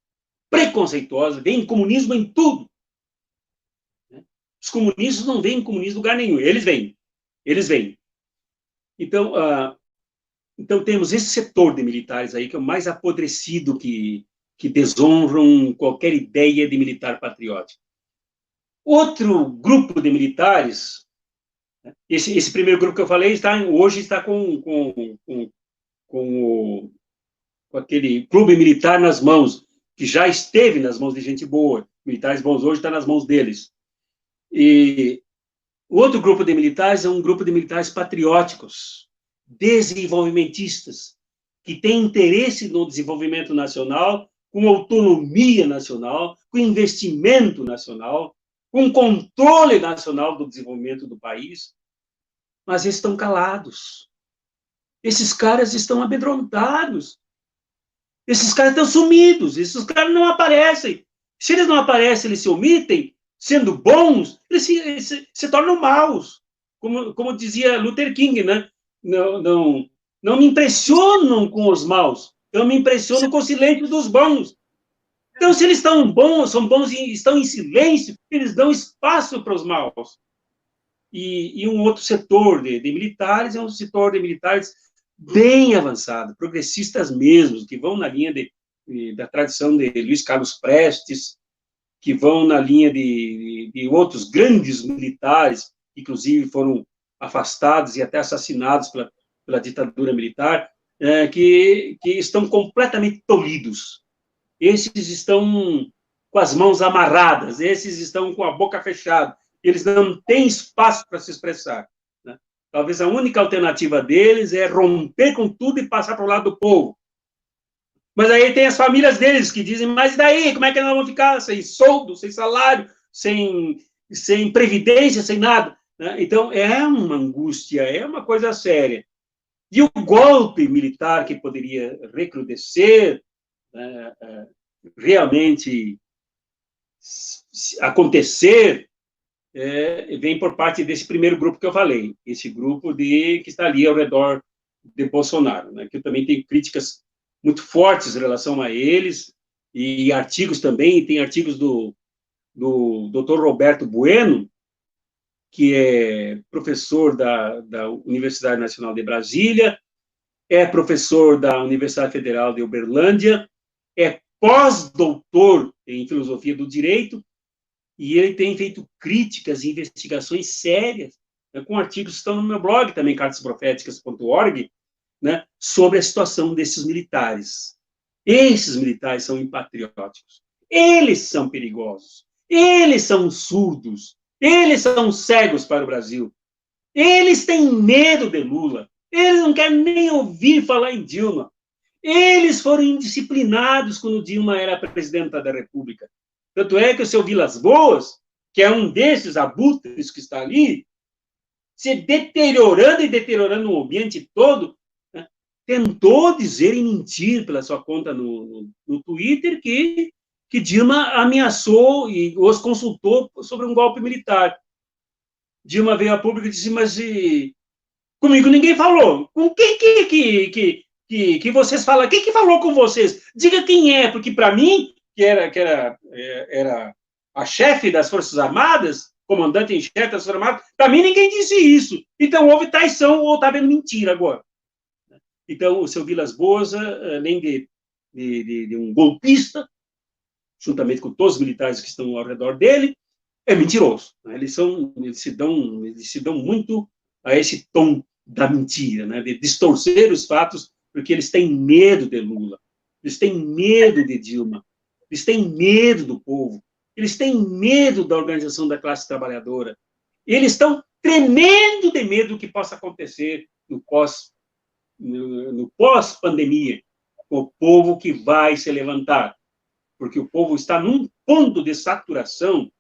Speaker 3: preconceituosa, vem comunismo em tudo. Os comunistas não veem comunismo em lugar nenhum, eles vêm. Então, então temos esse setor de militares aí, que é o mais apodrecido, que desonram qualquer ideia de militar patriótico. Outro grupo de militares, esse primeiro grupo que eu falei, hoje está com aquele clube militar nas mãos, que já esteve nas mãos de gente boa, militares bons, hoje está nas mãos deles. E o outro grupo de militares é um grupo de militares patrióticos, desenvolvimentistas, que têm interesse no desenvolvimento nacional, com autonomia nacional, com investimento nacional, com controle nacional do desenvolvimento do país, mas eles estão calados. Esses caras estão amedrontados. Esses caras estão sumidos, esses caras não aparecem. Se eles não aparecem, eles se omitem, sendo bons, eles se tornam maus. Como dizia Luther King, né? Não me impressionam com os maus, eu me impressiono com o silêncio dos bons. Então, se eles são bons e estão em silêncio, eles dão espaço para os maus. E um outro setor de militares é um setor de militares bem avançado, progressistas mesmos, que vão na linha da tradição de Luiz Carlos Prestes, que vão na linha de outros grandes militares, que inclusive foram afastados e até assassinados pela ditadura militar, que estão completamente tolhidos. Esses estão com as mãos amarradas, esses estão com a boca fechada, eles não têm espaço para se expressar. Né? Talvez a única alternativa deles é romper com tudo e passar para o lado do povo. Mas aí tem as famílias deles que dizem, mas daí, como é que nós vamos ficar sem soldo, sem salário, sem sem previdência, sem nada. Né? Então, é uma angústia, é uma coisa séria. E o golpe militar que poderia recrudescer, realmente acontecer, vem por parte desse primeiro grupo que eu falei, esse grupo que está ali ao redor de Bolsonaro, né? Que eu também tenho críticas muito fortes em relação a eles, e artigos também, tem artigos do Dr. Roberto Bueno, que é professor da Universidade Nacional de Brasília, é professor da Universidade Federal de Uberlândia, é pós-doutor em filosofia do direito, e ele tem feito críticas e investigações sérias, né, com artigos que estão no meu blog também, cartasproféticas.org, né, sobre a situação desses militares. Esses militares são impatrióticos, eles são perigosos, eles são surdos, eles são cegos para o Brasil, eles têm medo de Lula, eles não querem nem ouvir falar em Dilma, eles foram indisciplinados quando Dilma era presidenta da República. Tanto é que o seu Vilas Boas, que é um desses abutres que está ali, se deteriorando e deteriorando o ambiente todo, né, tentou dizer e mentir pela sua conta no Twitter que Dilma ameaçou e os consultou sobre um golpe militar. Dilma veio a público e disse, mas comigo ninguém falou. Com quem que vocês falam? Quem que falou com vocês? Diga quem é, porque para mim, que era a chefe das Forças Armadas, comandante em chefe das Forças Armadas, para mim ninguém disse isso. Então houve traição ou está vendo mentira agora. Então o seu Vilas Boas, além de um golpista, juntamente com todos os militares que estão ao redor dele, é mentiroso. Né? Eles se dão muito a esse tom da mentira, né? De distorcer os fatos, porque eles têm medo de Lula, eles têm medo de Dilma, eles têm medo do povo, eles têm medo da organização da classe trabalhadora, eles estão tremendo de medo do que possa acontecer no pós-pandemia, com o povo que vai se levantar, porque o povo está num ponto de saturação,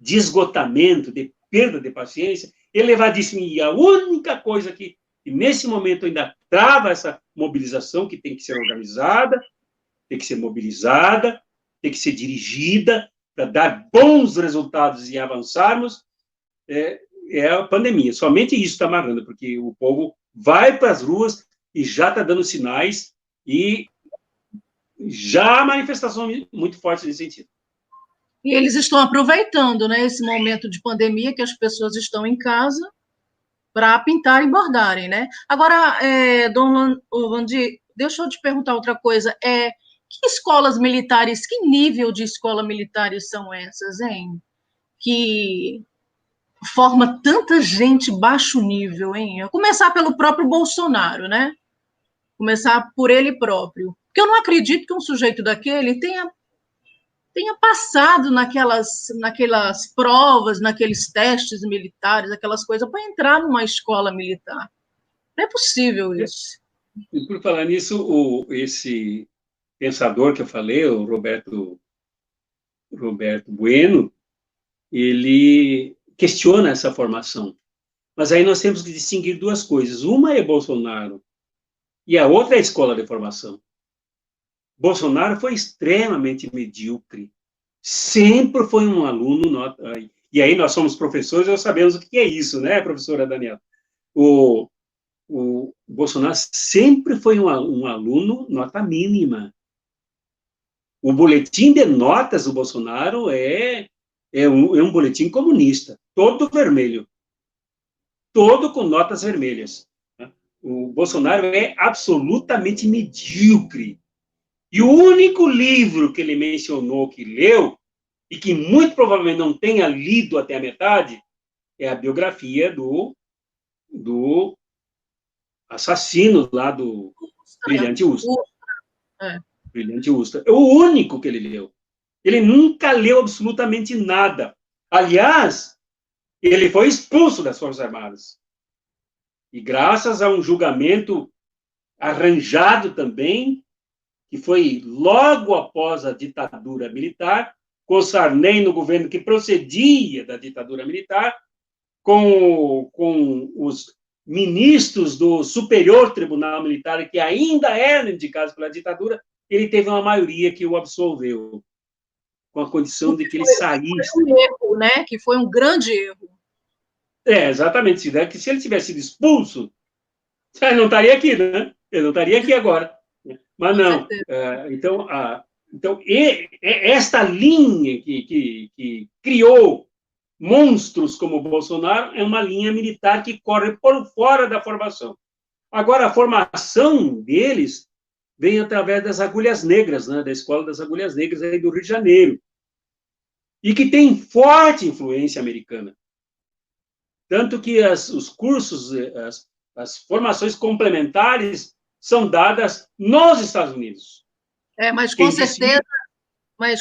Speaker 3: de esgotamento, de perda de paciência, elevadíssimo. E a única coisa que nesse momento ainda trava essa mobilização, que tem que ser organizada, tem que ser mobilizada, tem que ser dirigida para dar bons resultados e avançarmos, é a pandemia. Somente isso está amarrando, porque o povo vai para as ruas e já está dando sinais e já há manifestações muito fortes nesse sentido.
Speaker 2: E eles estão aproveitando, né, esse momento de pandemia que as pessoas estão em casa para pintar e bordarem, né? Agora, Dom Wandir, deixa eu te perguntar outra coisa. Que escolas militares, que nível de escola militares são essas, hein? Que forma tanta gente baixo nível, hein? A começar pelo próprio Bolsonaro, né? Começar por ele próprio. Porque eu não acredito que um sujeito daquele tenha passado naquelas provas, naqueles testes militares, aquelas coisas, para entrar numa escola militar. Não é possível isso.
Speaker 3: E por falar nisso, esse pensador que eu falei, o Roberto Bueno, ele questiona essa formação. Mas aí nós temos que distinguir duas coisas. Uma é Bolsonaro e a outra é a escola de formação. Bolsonaro foi extremamente medíocre. Sempre foi um aluno... E aí nós somos professores, nós sabemos o que é isso, né, professora Daniela? O Bolsonaro sempre foi um aluno nota mínima. O boletim de notas do Bolsonaro é um boletim comunista, todo vermelho. Todo com notas vermelhas. O Bolsonaro é absolutamente medíocre. E o único livro que ele mencionou que leu, e que muito provavelmente não tenha lido até a metade, é a biografia do assassino lá do Brilhante Ustra. Brilhante Ustra. É o único que ele leu. Ele nunca leu absolutamente nada. Aliás, ele foi expulso das Forças Armadas. E graças a um julgamento arranjado também, que foi logo após a ditadura militar, com Sarney no governo que procedia da ditadura militar, com os ministros do Superior Tribunal Militar, que ainda eram indicados pela ditadura, ele teve uma maioria que o absolveu, com a condição de que ele saísse.
Speaker 2: Foi um erro, né? Que foi um grande erro.
Speaker 3: Exatamente. Se ele tivesse sido expulso, ele não estaria aqui, né? Ele não estaria aqui agora. Mas não. Então, esta linha que criou monstros como o Bolsonaro é uma linha militar que corre por fora da formação. Agora, a formação deles vem através das agulhas negras, né, da Escola das Agulhas Negras aí do Rio de Janeiro, e que tem forte influência americana. Tanto que os cursos, as formações complementares são dadas nos Estados Unidos.
Speaker 2: Mas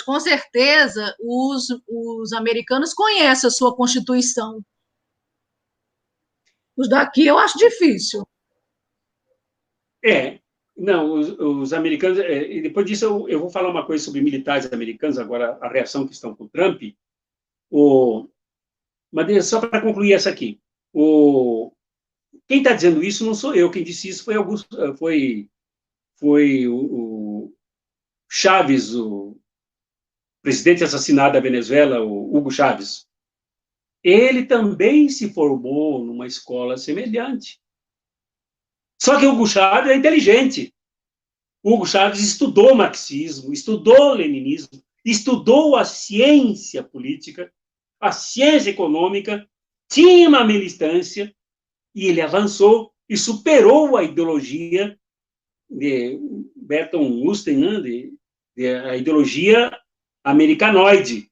Speaker 2: com certeza os americanos conhecem a sua Constituição. Os daqui eu acho difícil.
Speaker 3: Não, os americanos... E depois disso eu vou falar uma coisa sobre militares americanos, agora a reação que estão com o Trump. Mas só para concluir essa aqui. Quem está dizendo isso não sou eu, quem disse isso foi o Chávez, o presidente assassinado da Venezuela, o Hugo Chávez. Ele também se formou numa escola semelhante. Só que o Hugo Chávez é inteligente. O Hugo Chávez estudou marxismo, estudou leninismo, estudou a ciência política, a ciência econômica, tinha uma militância, e ele avançou e superou a ideologia de Bertrand Russell, né, a ideologia americanoide.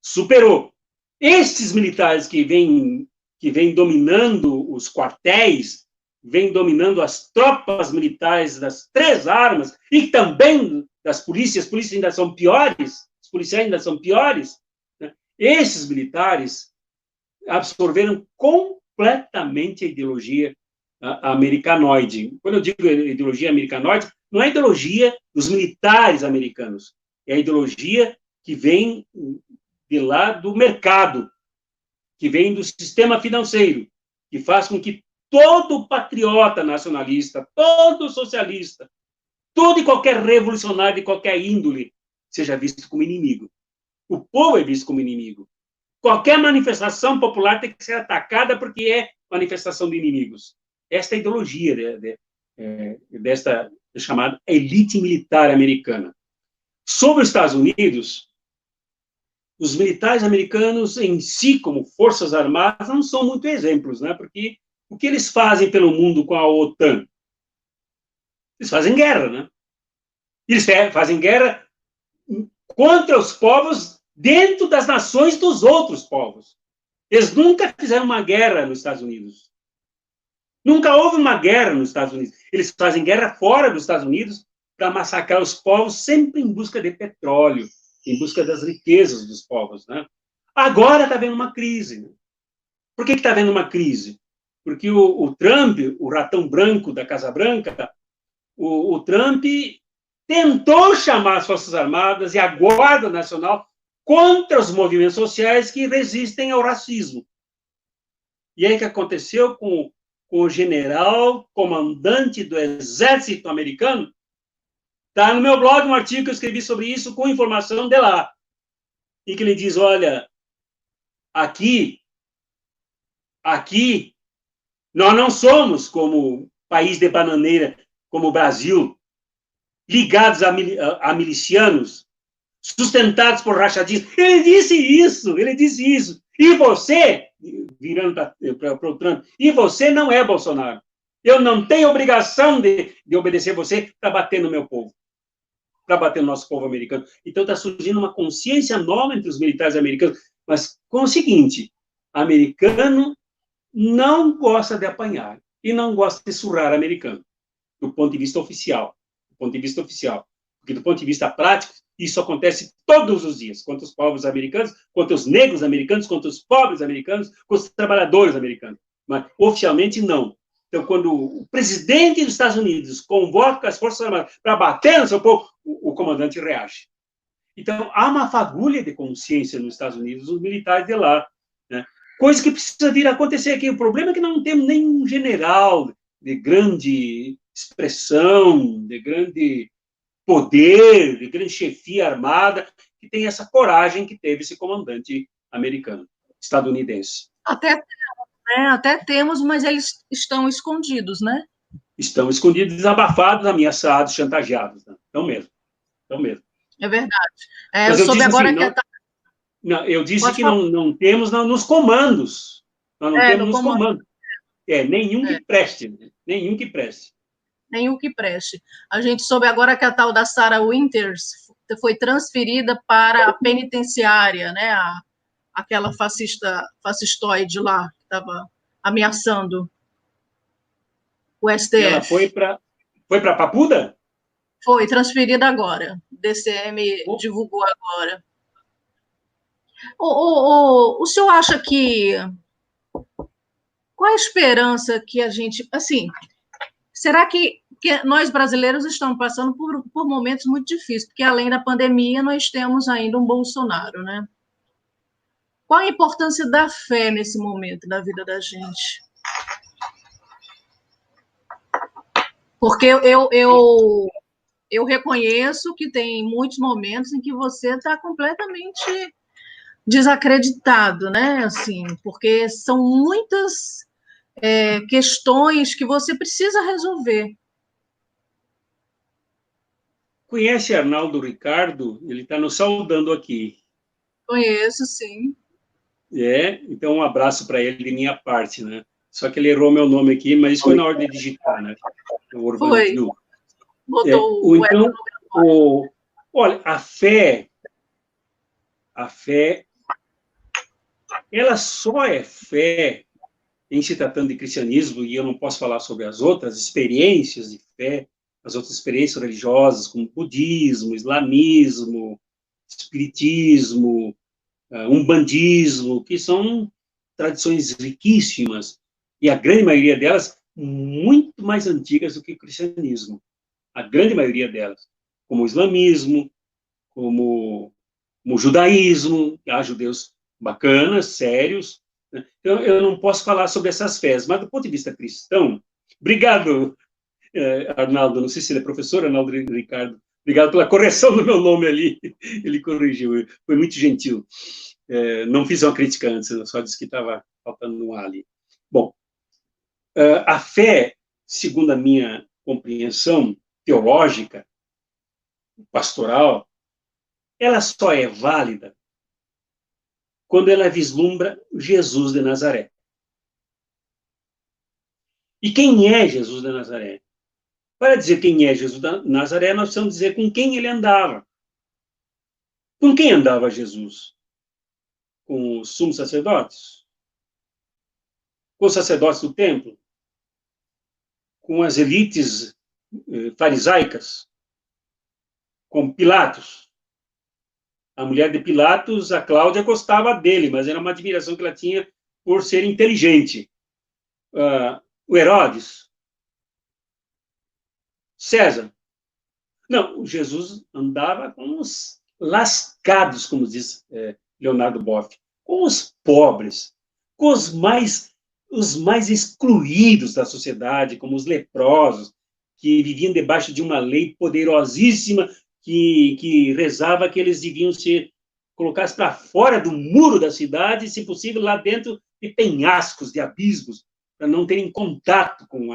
Speaker 3: Superou. Esses militares que vêm dominando os quartéis, vêm dominando as tropas militares das 3 armas, e também das polícias, as polícias ainda são piores, os policiais ainda são piores, né? Esses militares absorveram completamente a ideologia americanoide. Quando eu digo ideologia americanoide, não é a ideologia dos militares americanos, é a ideologia que vem de lá do mercado, que vem do sistema financeiro, que faz com que todo patriota nacionalista, todo socialista, todo e qualquer revolucionário de qualquer índole seja visto como inimigo. O povo é visto como inimigo. Qualquer manifestação popular tem que ser atacada porque é manifestação de inimigos. Esta é a ideologia desta chamada elite militar americana. Sobre os Estados Unidos, os militares americanos em si, como forças armadas, não são muito exemplos, né? Porque o que eles fazem pelo mundo com a OTAN? Eles fazem guerra, né? Eles fazem guerra contra os povos dentro das nações dos outros povos. Eles nunca fizeram uma guerra nos Estados Unidos. Nunca houve uma guerra nos Estados Unidos. Eles fazem guerra fora dos Estados Unidos para massacrar os povos, sempre em busca de petróleo, em busca das riquezas dos povos, né? Agora está havendo uma crise. Né? Por que está havendo uma crise? Porque o Trump, o ratão branco da Casa Branca, o Trump tentou chamar as Forças Armadas e a Guarda Nacional contra os movimentos sociais que resistem ao racismo. E aí o que aconteceu com o general, comandante do exército americano? Está no meu blog um artigo que eu escrevi sobre isso com informação de lá. E que ele diz, olha, aqui, nós não somos como país de bananeira, como o Brasil, ligados a milicianos, sustentados por rachadistas. Ele disse isso. E você, virando para o Trump, e você não é Bolsonaro. Eu não tenho obrigação de obedecer você para bater no meu povo, para bater no nosso povo americano. Então está surgindo uma consciência nova entre os militares americanos, mas com o seguinte, americano não gosta de apanhar e não gosta de surrar americano, do ponto de vista oficial. Porque do ponto de vista prático, isso acontece todos os dias, contra os povos americanos, contra os negros americanos, contra os pobres americanos, contra os trabalhadores americanos. Mas, oficialmente, não. Então, quando o presidente dos Estados Unidos convoca as Forças Armadas para bater no seu povo, o comandante reage. Então, há uma fagulha de consciência nos Estados Unidos, os militares de lá, né? Coisa que precisa vir a acontecer aqui. O problema é que não temos nenhum general de grande expressão, de grande poder, de grande chefia armada, que tem essa coragem que teve esse comandante americano, estadunidense.
Speaker 2: Até temos, mas eles estão escondidos, né?
Speaker 3: Estão escondidos, desabafados, ameaçados, chantageados. Né? Então mesmo.
Speaker 2: É verdade.
Speaker 3: Mas
Speaker 2: eu soube agora
Speaker 3: assim,
Speaker 2: que...
Speaker 3: Não, eu disse
Speaker 2: Pode
Speaker 3: que
Speaker 2: falar.
Speaker 3: não temos nos comandos. Nós não temos
Speaker 2: No
Speaker 3: nos
Speaker 2: comando.
Speaker 3: comandos. Nenhum que preste. Né? Nenhum que preste.
Speaker 2: Nenhum que preste. A gente soube agora que a tal da Sarah Winters foi transferida para a penitenciária, né? Aquela fascistoide lá, que estava ameaçando o STF.
Speaker 3: E ela foi para Papuda?
Speaker 2: Foi transferida agora. O DCM divulgou agora. O senhor acha que... Qual a esperança que a gente... Assim, será que nós brasileiros estamos passando por momentos muito difíceis? Porque, além da pandemia, nós temos ainda um Bolsonaro, né? Qual a importância da fé nesse momento da vida da gente? Porque eu reconheço que tem muitos momentos em que você está completamente desacreditado, né? Assim, porque são muitas questões que você precisa resolver.
Speaker 3: Conhece Arnaldo Ricardo? Ele está nos saudando aqui.
Speaker 2: Conheço, sim.
Speaker 3: Então um abraço para ele de minha parte, né? Só que ele errou meu nome aqui, mas isso foi na hora de digitar, né? O Orvandil.
Speaker 2: Botou
Speaker 3: então, olha, a fé, ela só é fé em se tratando de cristianismo, e eu não posso falar sobre as outras experiências de fé, as outras experiências religiosas, como budismo, islamismo, espiritismo, umbandismo, que são tradições riquíssimas, e a grande maioria delas muito mais antigas do que o cristianismo. A grande maioria delas, como o islamismo, como o judaísmo, há judeus bacanas, sérios. Né? Então, eu não posso falar sobre essas fés, mas do ponto de vista cristão, obrigado, Arnaldo, não sei se ele é professor, Arnaldo Ricardo, obrigado pela correção do meu nome ali, ele corrigiu, foi muito gentil. Não fiz uma crítica antes, eu só disse que estava faltando um A ali. Bom, a fé, segundo a minha compreensão teológica, pastoral, ela só é válida quando ela vislumbra Jesus de Nazaré. E quem é Jesus de Nazaré? Para dizer quem é Jesus de Nazaré, nós precisamos dizer com quem ele andava. Com quem andava Jesus? Com os sumos sacerdotes? Com os sacerdotes do templo? Com as elites farisaicas? Com Pilatos? A mulher de Pilatos, a Cláudia, gostava dele, mas era uma admiração que ela tinha por ser inteligente. O Herodes? César? Não, Jesus andava com os lascados, como diz Leonardo Boff, com os pobres, com os mais excluídos da sociedade, como os leprosos, que viviam debaixo de uma lei poderosíssima que rezava que eles deviam ser colocados para fora do muro da cidade, se possível, lá dentro de penhascos, de abismos, para não terem contato com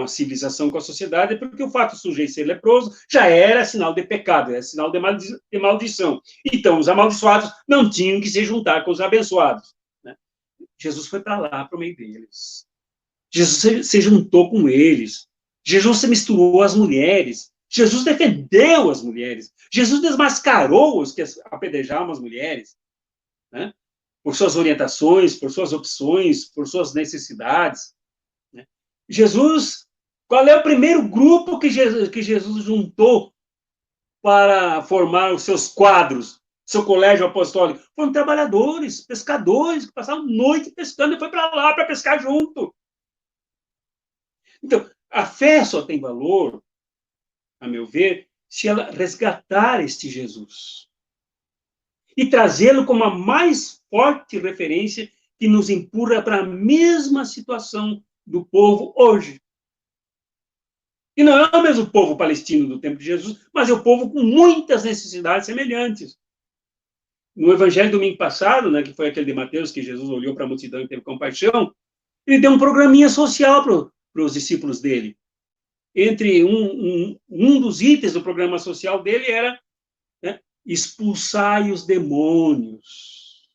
Speaker 3: a civilização, com a sociedade, porque o fato do sujeito ser leproso já era sinal de pecado, era sinal de maldição. Então, os amaldiçoados não tinham que se juntar com os abençoados. Né? Jesus foi para lá, para o meio deles. Jesus se juntou com eles. Jesus se misturou às mulheres. Jesus defendeu as mulheres. Jesus desmascarou os que apedrejavam as mulheres. Né? Por suas orientações, por suas opções, por suas necessidades. Jesus, qual é o primeiro grupo que Jesus juntou para formar os seus quadros, seu colégio apostólico? Foram trabalhadores, pescadores, que passavam noite pescando e foi para lá para pescar junto. Então, a fé só tem valor, a meu ver, se ela resgatar este Jesus. e trazê-lo como a mais forte referência que nos empurra para a mesma situação do povo hoje. E não é o mesmo povo palestino do tempo de Jesus, mas é o povo com muitas necessidades semelhantes. No Evangelho do domingo passado, né, que foi aquele de Mateus, que Jesus olhou para a multidão e teve compaixão, ele deu um programinha social para os discípulos dele. Entre um dos itens do programa social dele era, né, expulsai os demônios.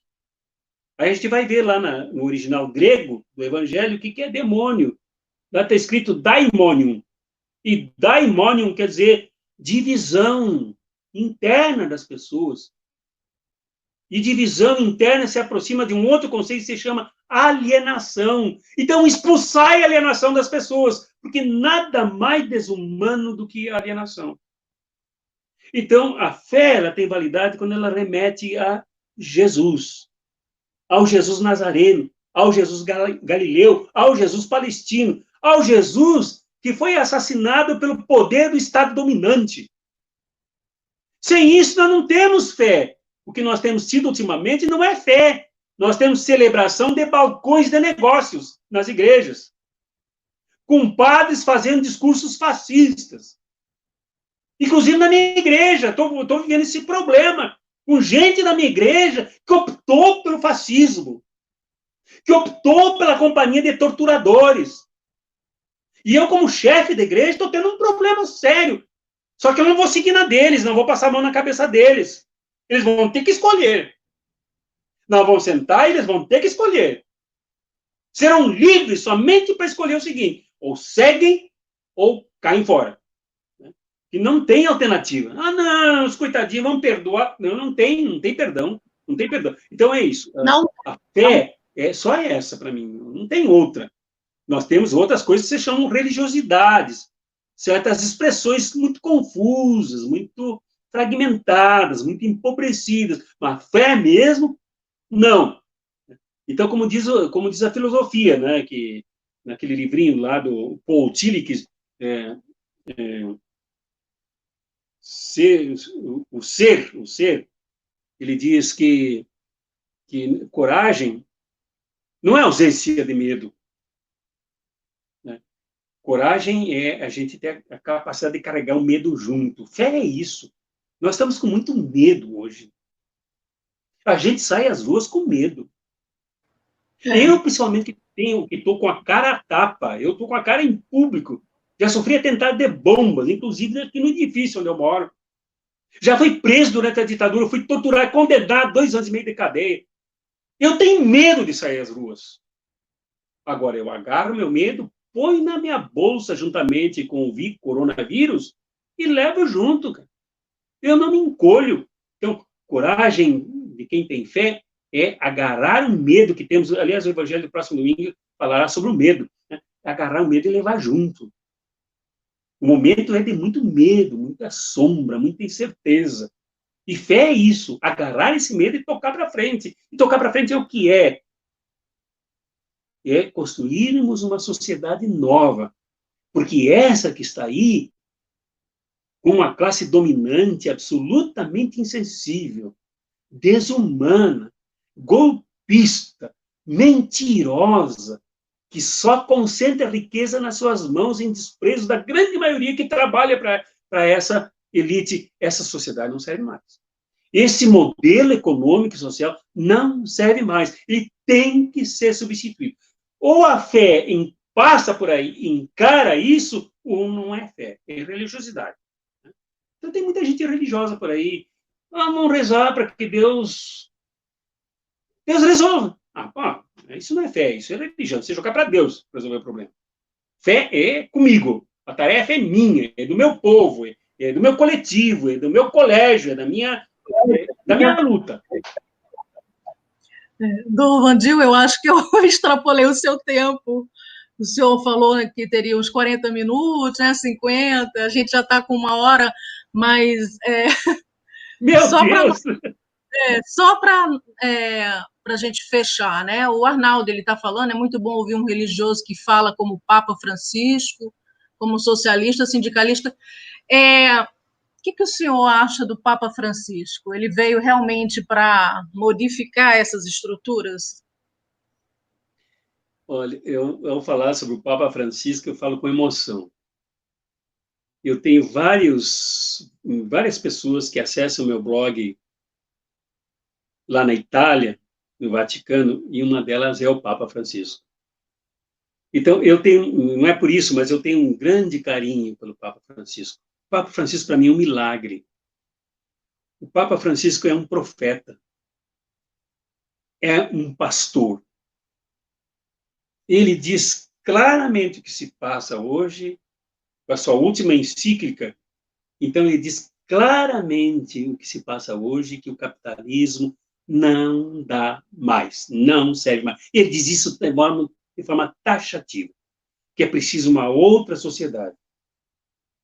Speaker 3: Aí a gente vai ver lá no original grego do Evangelho o que é demônio. Lá está escrito daimonium. E daimonium quer dizer divisão interna das pessoas. E divisão interna se aproxima de um outro conceito que se chama alienação. Então, expulsai a alienação das pessoas, porque nada mais desumano do que a alienação. Então, a fé ela tem validade quando ela remete a Jesus, ao Jesus Nazareno, ao Jesus Galileu, ao Jesus palestino, ao Jesus que foi assassinado pelo poder do Estado dominante. Sem isso, nós não temos fé. O que nós temos tido ultimamente não é fé. Nós temos celebração de balcões de negócios nas igrejas, com padres fazendo discursos fascistas. Inclusive na minha igreja, estou vivendo esse problema, com gente na minha igreja que optou pelo fascismo, que optou pela companhia de torturadores. E eu, como chefe da igreja, estou tendo um problema sério. Só que eu não vou seguir na deles, não vou passar a mão na cabeça deles. Eles vão ter que escolher. Nós vamos sentar e eles vão ter que escolher. Serão livres somente para escolher o seguinte: ou seguem ou caem fora. E não tem alternativa. Ah, não, os coitadinhos vão perdoar. Não tem perdão. Não tem perdão. Então é isso.
Speaker 2: Não.
Speaker 3: A fé é só essa para mim. Não tem outra. Nós temos outras coisas que se chamam religiosidades. Certas expressões muito confusas, muito fragmentadas, muito empobrecidas. Mas fé mesmo, não. Então, como diz a filosofia, né, que naquele livrinho lá do Paul Tillich, o ser, ele diz que coragem não é ausência de medo. Né? Coragem é a gente ter a capacidade de carregar o medo junto. Fé é isso. Nós estamos com muito medo hoje. A gente sai às ruas com medo. Eu, principalmente, que estou com a cara a tapa, eu estou com a cara em público. Já sofri atentado de bombas, inclusive aqui no edifício onde eu moro. Já fui preso durante a ditadura, fui torturado, condenado 2 anos e meio de cadeia. Eu tenho medo de sair às ruas. Agora, eu agarro meu medo, põe na minha bolsa juntamente com o coronavírus e levo junto. Cara. Eu não me encolho. Então, coragem de quem tem fé é agarrar o medo que temos. Aliás, o Evangelho do próximo domingo falará sobre o medo. Né? Agarrar o medo e levar junto. O momento é de muito medo, muita sombra, muita incerteza. E fé é isso, agarrar esse medo e tocar para frente. E tocar para frente é o que é? É construirmos uma sociedade nova. Porque essa que está aí, com uma classe dominante absolutamente insensível, desumana, golpista, mentirosa, que só concentra a riqueza nas suas mãos em desprezo da grande maioria que trabalha para essa elite, essa sociedade não serve mais. Esse modelo econômico e social não serve mais. Ele tem que ser substituído. Ou a fé passa por aí e encara isso, ou não é fé, é religiosidade. Então tem muita gente religiosa por aí. Vamos rezar para que Deus resolva. Isso não é fé, isso é religião. Você jogar para Deus para resolver o problema. Fé é comigo. A tarefa é minha, é do meu povo, é do meu coletivo, é do meu colégio, é da minha luta.
Speaker 2: Dom Vandil, eu acho que eu extrapolei o seu tempo. O senhor falou que teria uns 40 minutos, né, 50, a gente já está com 1 hora, mas...
Speaker 3: Meu Deus!
Speaker 2: Só para a gente fechar, né? O Arnaldo está falando, é muito bom ouvir um religioso que fala como Papa Francisco, como socialista, sindicalista. que o senhor acha do Papa Francisco? Ele veio realmente para modificar essas estruturas?
Speaker 3: Olha, ao falar sobre o Papa Francisco, eu falo com emoção. Eu tenho várias pessoas que acessam o meu blog lá na Itália, no Vaticano, e uma delas é o Papa Francisco. Então, eu tenho, não é por isso, mas eu tenho um grande carinho pelo Papa Francisco. O Papa Francisco, para mim, é um milagre. O Papa Francisco é um profeta, é um pastor. Ele diz claramente o que se passa hoje, com a sua última encíclica. Então, ele diz claramente o que se passa hoje, que o capitalismo não dá mais, não serve mais. Ele diz isso de forma taxativa, que é preciso uma outra sociedade.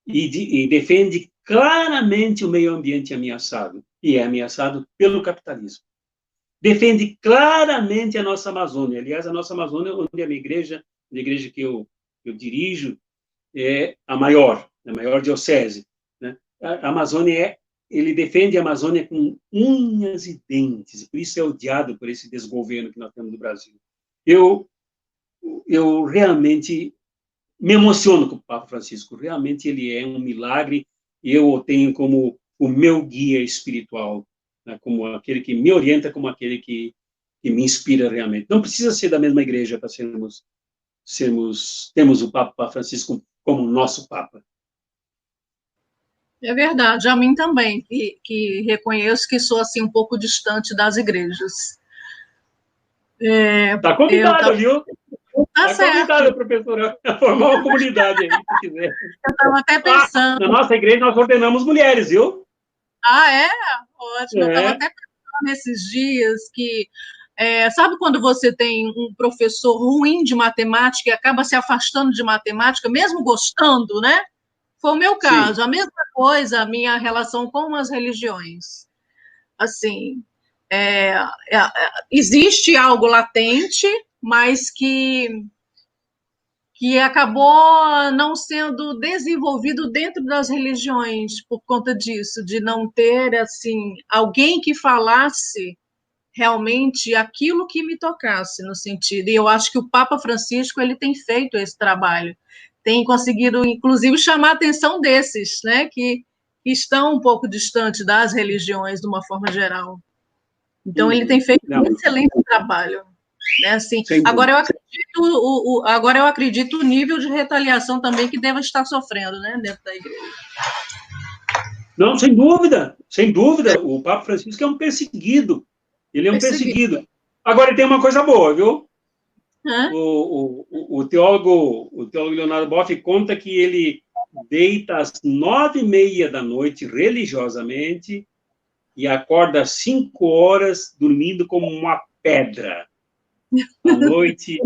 Speaker 3: E defende claramente o meio ambiente ameaçado, e é ameaçado pelo capitalismo. Defende claramente a nossa Amazônia. Aliás, a nossa Amazônia, onde a igreja que eu dirijo, é a maior diocese. Né? A Amazônia ele defende a Amazônia com unhas e dentes, e por isso é odiado por esse desgoverno que nós temos no Brasil. Eu realmente me emociono com o Papa Francisco, realmente ele é um milagre, e eu o tenho como o meu guia espiritual, né? Como aquele que me orienta, como aquele que me inspira realmente. Não precisa ser da mesma igreja para temos o Papa Francisco como nosso Papa.
Speaker 2: É verdade, a mim também, que reconheço que sou assim um pouco distante das igrejas.
Speaker 3: Está convidada, viu?
Speaker 2: Tá
Speaker 3: Está convidada,
Speaker 2: certo.
Speaker 3: professora, a formar uma comunidade aí, se quiser.
Speaker 2: Eu estava até pensando.
Speaker 3: Na nossa igreja nós ordenamos mulheres, viu?
Speaker 2: Ah, é? Ótimo. Eu estava
Speaker 3: É.
Speaker 2: até pensando nesses dias que sabe quando você tem um professor ruim de matemática e acaba se afastando de matemática, mesmo gostando, né? Foi o meu caso.
Speaker 3: Sim.
Speaker 2: A mesma coisa, a minha relação com as religiões. Assim, existe algo latente, mas que acabou não sendo desenvolvido dentro das religiões por conta disso, de não ter assim alguém que falasse realmente aquilo que me tocasse no sentido. E eu acho que o Papa Francisco ele tem feito esse trabalho, tem conseguido inclusive chamar a atenção desses, né, que estão um pouco distantes das religiões de uma forma geral. Então ele tem feito um excelente trabalho, né? Assim, agora eu acredito o nível de retaliação também que deva estar sofrendo, né, dentro da igreja.
Speaker 3: Não, sem dúvida, o Papa Francisco é um perseguido. Ele é um perseguido. Agora, ele tem uma coisa boa, viu? O teólogo Leonardo Boff conta que ele deita às 9h30 da noite, religiosamente, e acorda às 5 horas, dormindo como uma pedra. À noite,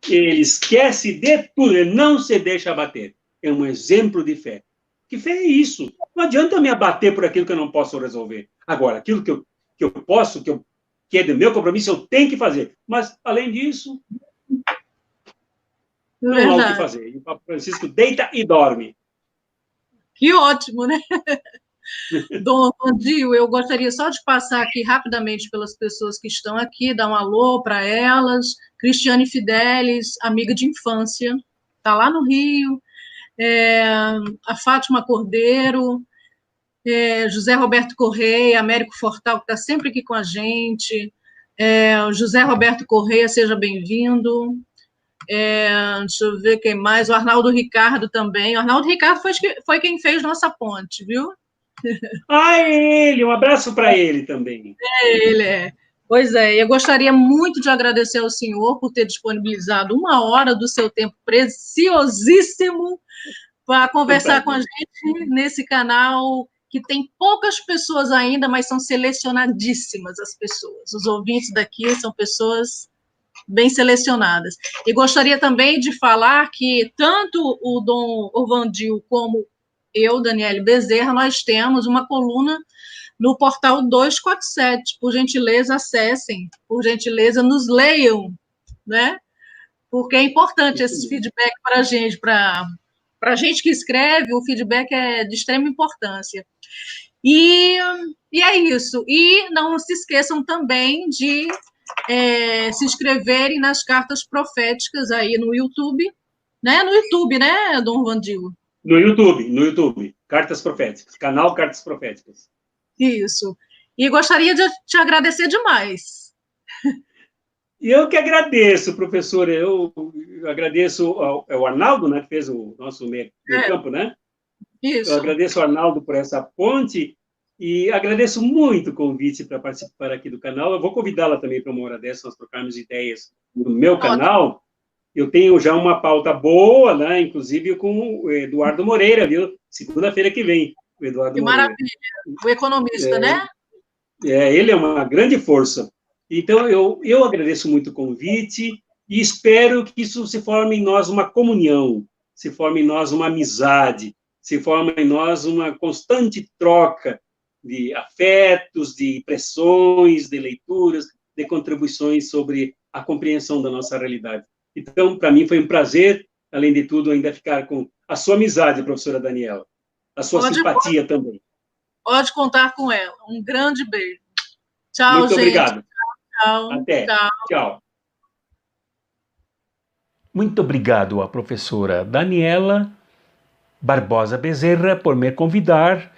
Speaker 3: ele esquece de tudo, ele não se deixa abater. É um exemplo de fé. Que fé é isso? Não adianta eu me abater por aquilo que eu não posso resolver. Agora, aquilo que eu posso, que é do meu compromisso, eu tenho que fazer. Mas, além disso, não há o que fazer. E o Papa Francisco deita e dorme.
Speaker 2: Que ótimo, né? Dom Dio, eu gostaria só de passar aqui rapidamente pelas pessoas que estão aqui, dar um alô para elas. Cristiane Fidelis, amiga de infância, está lá no Rio. A Fátima Cordeiro, José Roberto Correia, Américo Fortal, que está sempre aqui com a gente. O José Roberto Correia, seja bem-vindo. Deixa eu ver quem mais. O Arnaldo Ricardo também. O Arnaldo Ricardo foi quem fez nossa ponte, viu?
Speaker 3: Ele! Um abraço para ele também.
Speaker 2: Ele é. Pois é, eu gostaria muito de agradecer ao senhor por ter disponibilizado 1 hora do seu tempo preciosíssimo para conversar com a gente nesse canal que tem poucas pessoas ainda, mas são selecionadíssimas as pessoas. Os ouvintes daqui são pessoas bem selecionadas. E gostaria também de falar que tanto o Dom Orvandio como eu, Daniele Bezerra, nós temos uma coluna no portal 247. Por gentileza, acessem, por gentileza, nos leiam, né? Porque é importante esse feedback para a gente, para Para a gente que escreve, o feedback é de extrema importância. E é isso. E não se esqueçam também de se inscreverem nas cartas proféticas aí no YouTube, né? No YouTube, né, Dom Vandilo?
Speaker 3: No YouTube. Cartas Proféticas, canal Cartas Proféticas.
Speaker 2: Isso. E gostaria de te agradecer demais.
Speaker 3: E eu que agradeço, professora. Eu agradeço ao Arnaldo, né, que fez o nosso meio-campo, né?
Speaker 2: Isso.
Speaker 3: Eu agradeço ao Arnaldo por essa ponte e agradeço muito o convite para participar aqui do canal. Eu vou convidá-la também para uma hora dessa, nós trocarmos ideias no meu canal. Eu tenho já uma pauta boa, né? Inclusive com o Eduardo Moreira, viu? Segunda-feira que vem, o Eduardo
Speaker 2: que
Speaker 3: Moreira.
Speaker 2: Maravilha. O economista, né?
Speaker 3: Ele é uma grande força. Então, eu agradeço muito o convite e espero que isso se forme em nós uma comunhão, se forme em nós uma amizade, se forme em nós uma constante troca de afetos, de impressões, de leituras, de contribuições sobre a compreensão da nossa realidade. Então, para mim foi um prazer, além de tudo, ainda ficar com a sua amizade, professora Daniela, a sua simpatia também.
Speaker 2: Pode contar com ela. Um grande beijo. Tchau,
Speaker 3: muito
Speaker 2: gente.
Speaker 3: Obrigado.
Speaker 2: Tchau.
Speaker 3: Até. Tchau.
Speaker 1: Muito obrigado à professora Daniela Barbosa Bezerra por me convidar.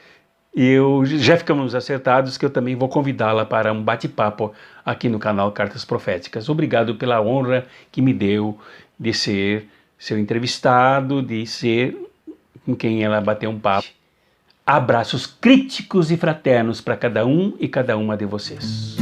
Speaker 1: Já ficamos acertados que eu também vou convidá-la para um bate-papo aqui no canal Cartas Proféticas. Obrigado pela honra que me deu de ser seu entrevistado, de ser com quem ela bateu um papo. Abraços críticos e fraternos para cada um e cada uma de vocês.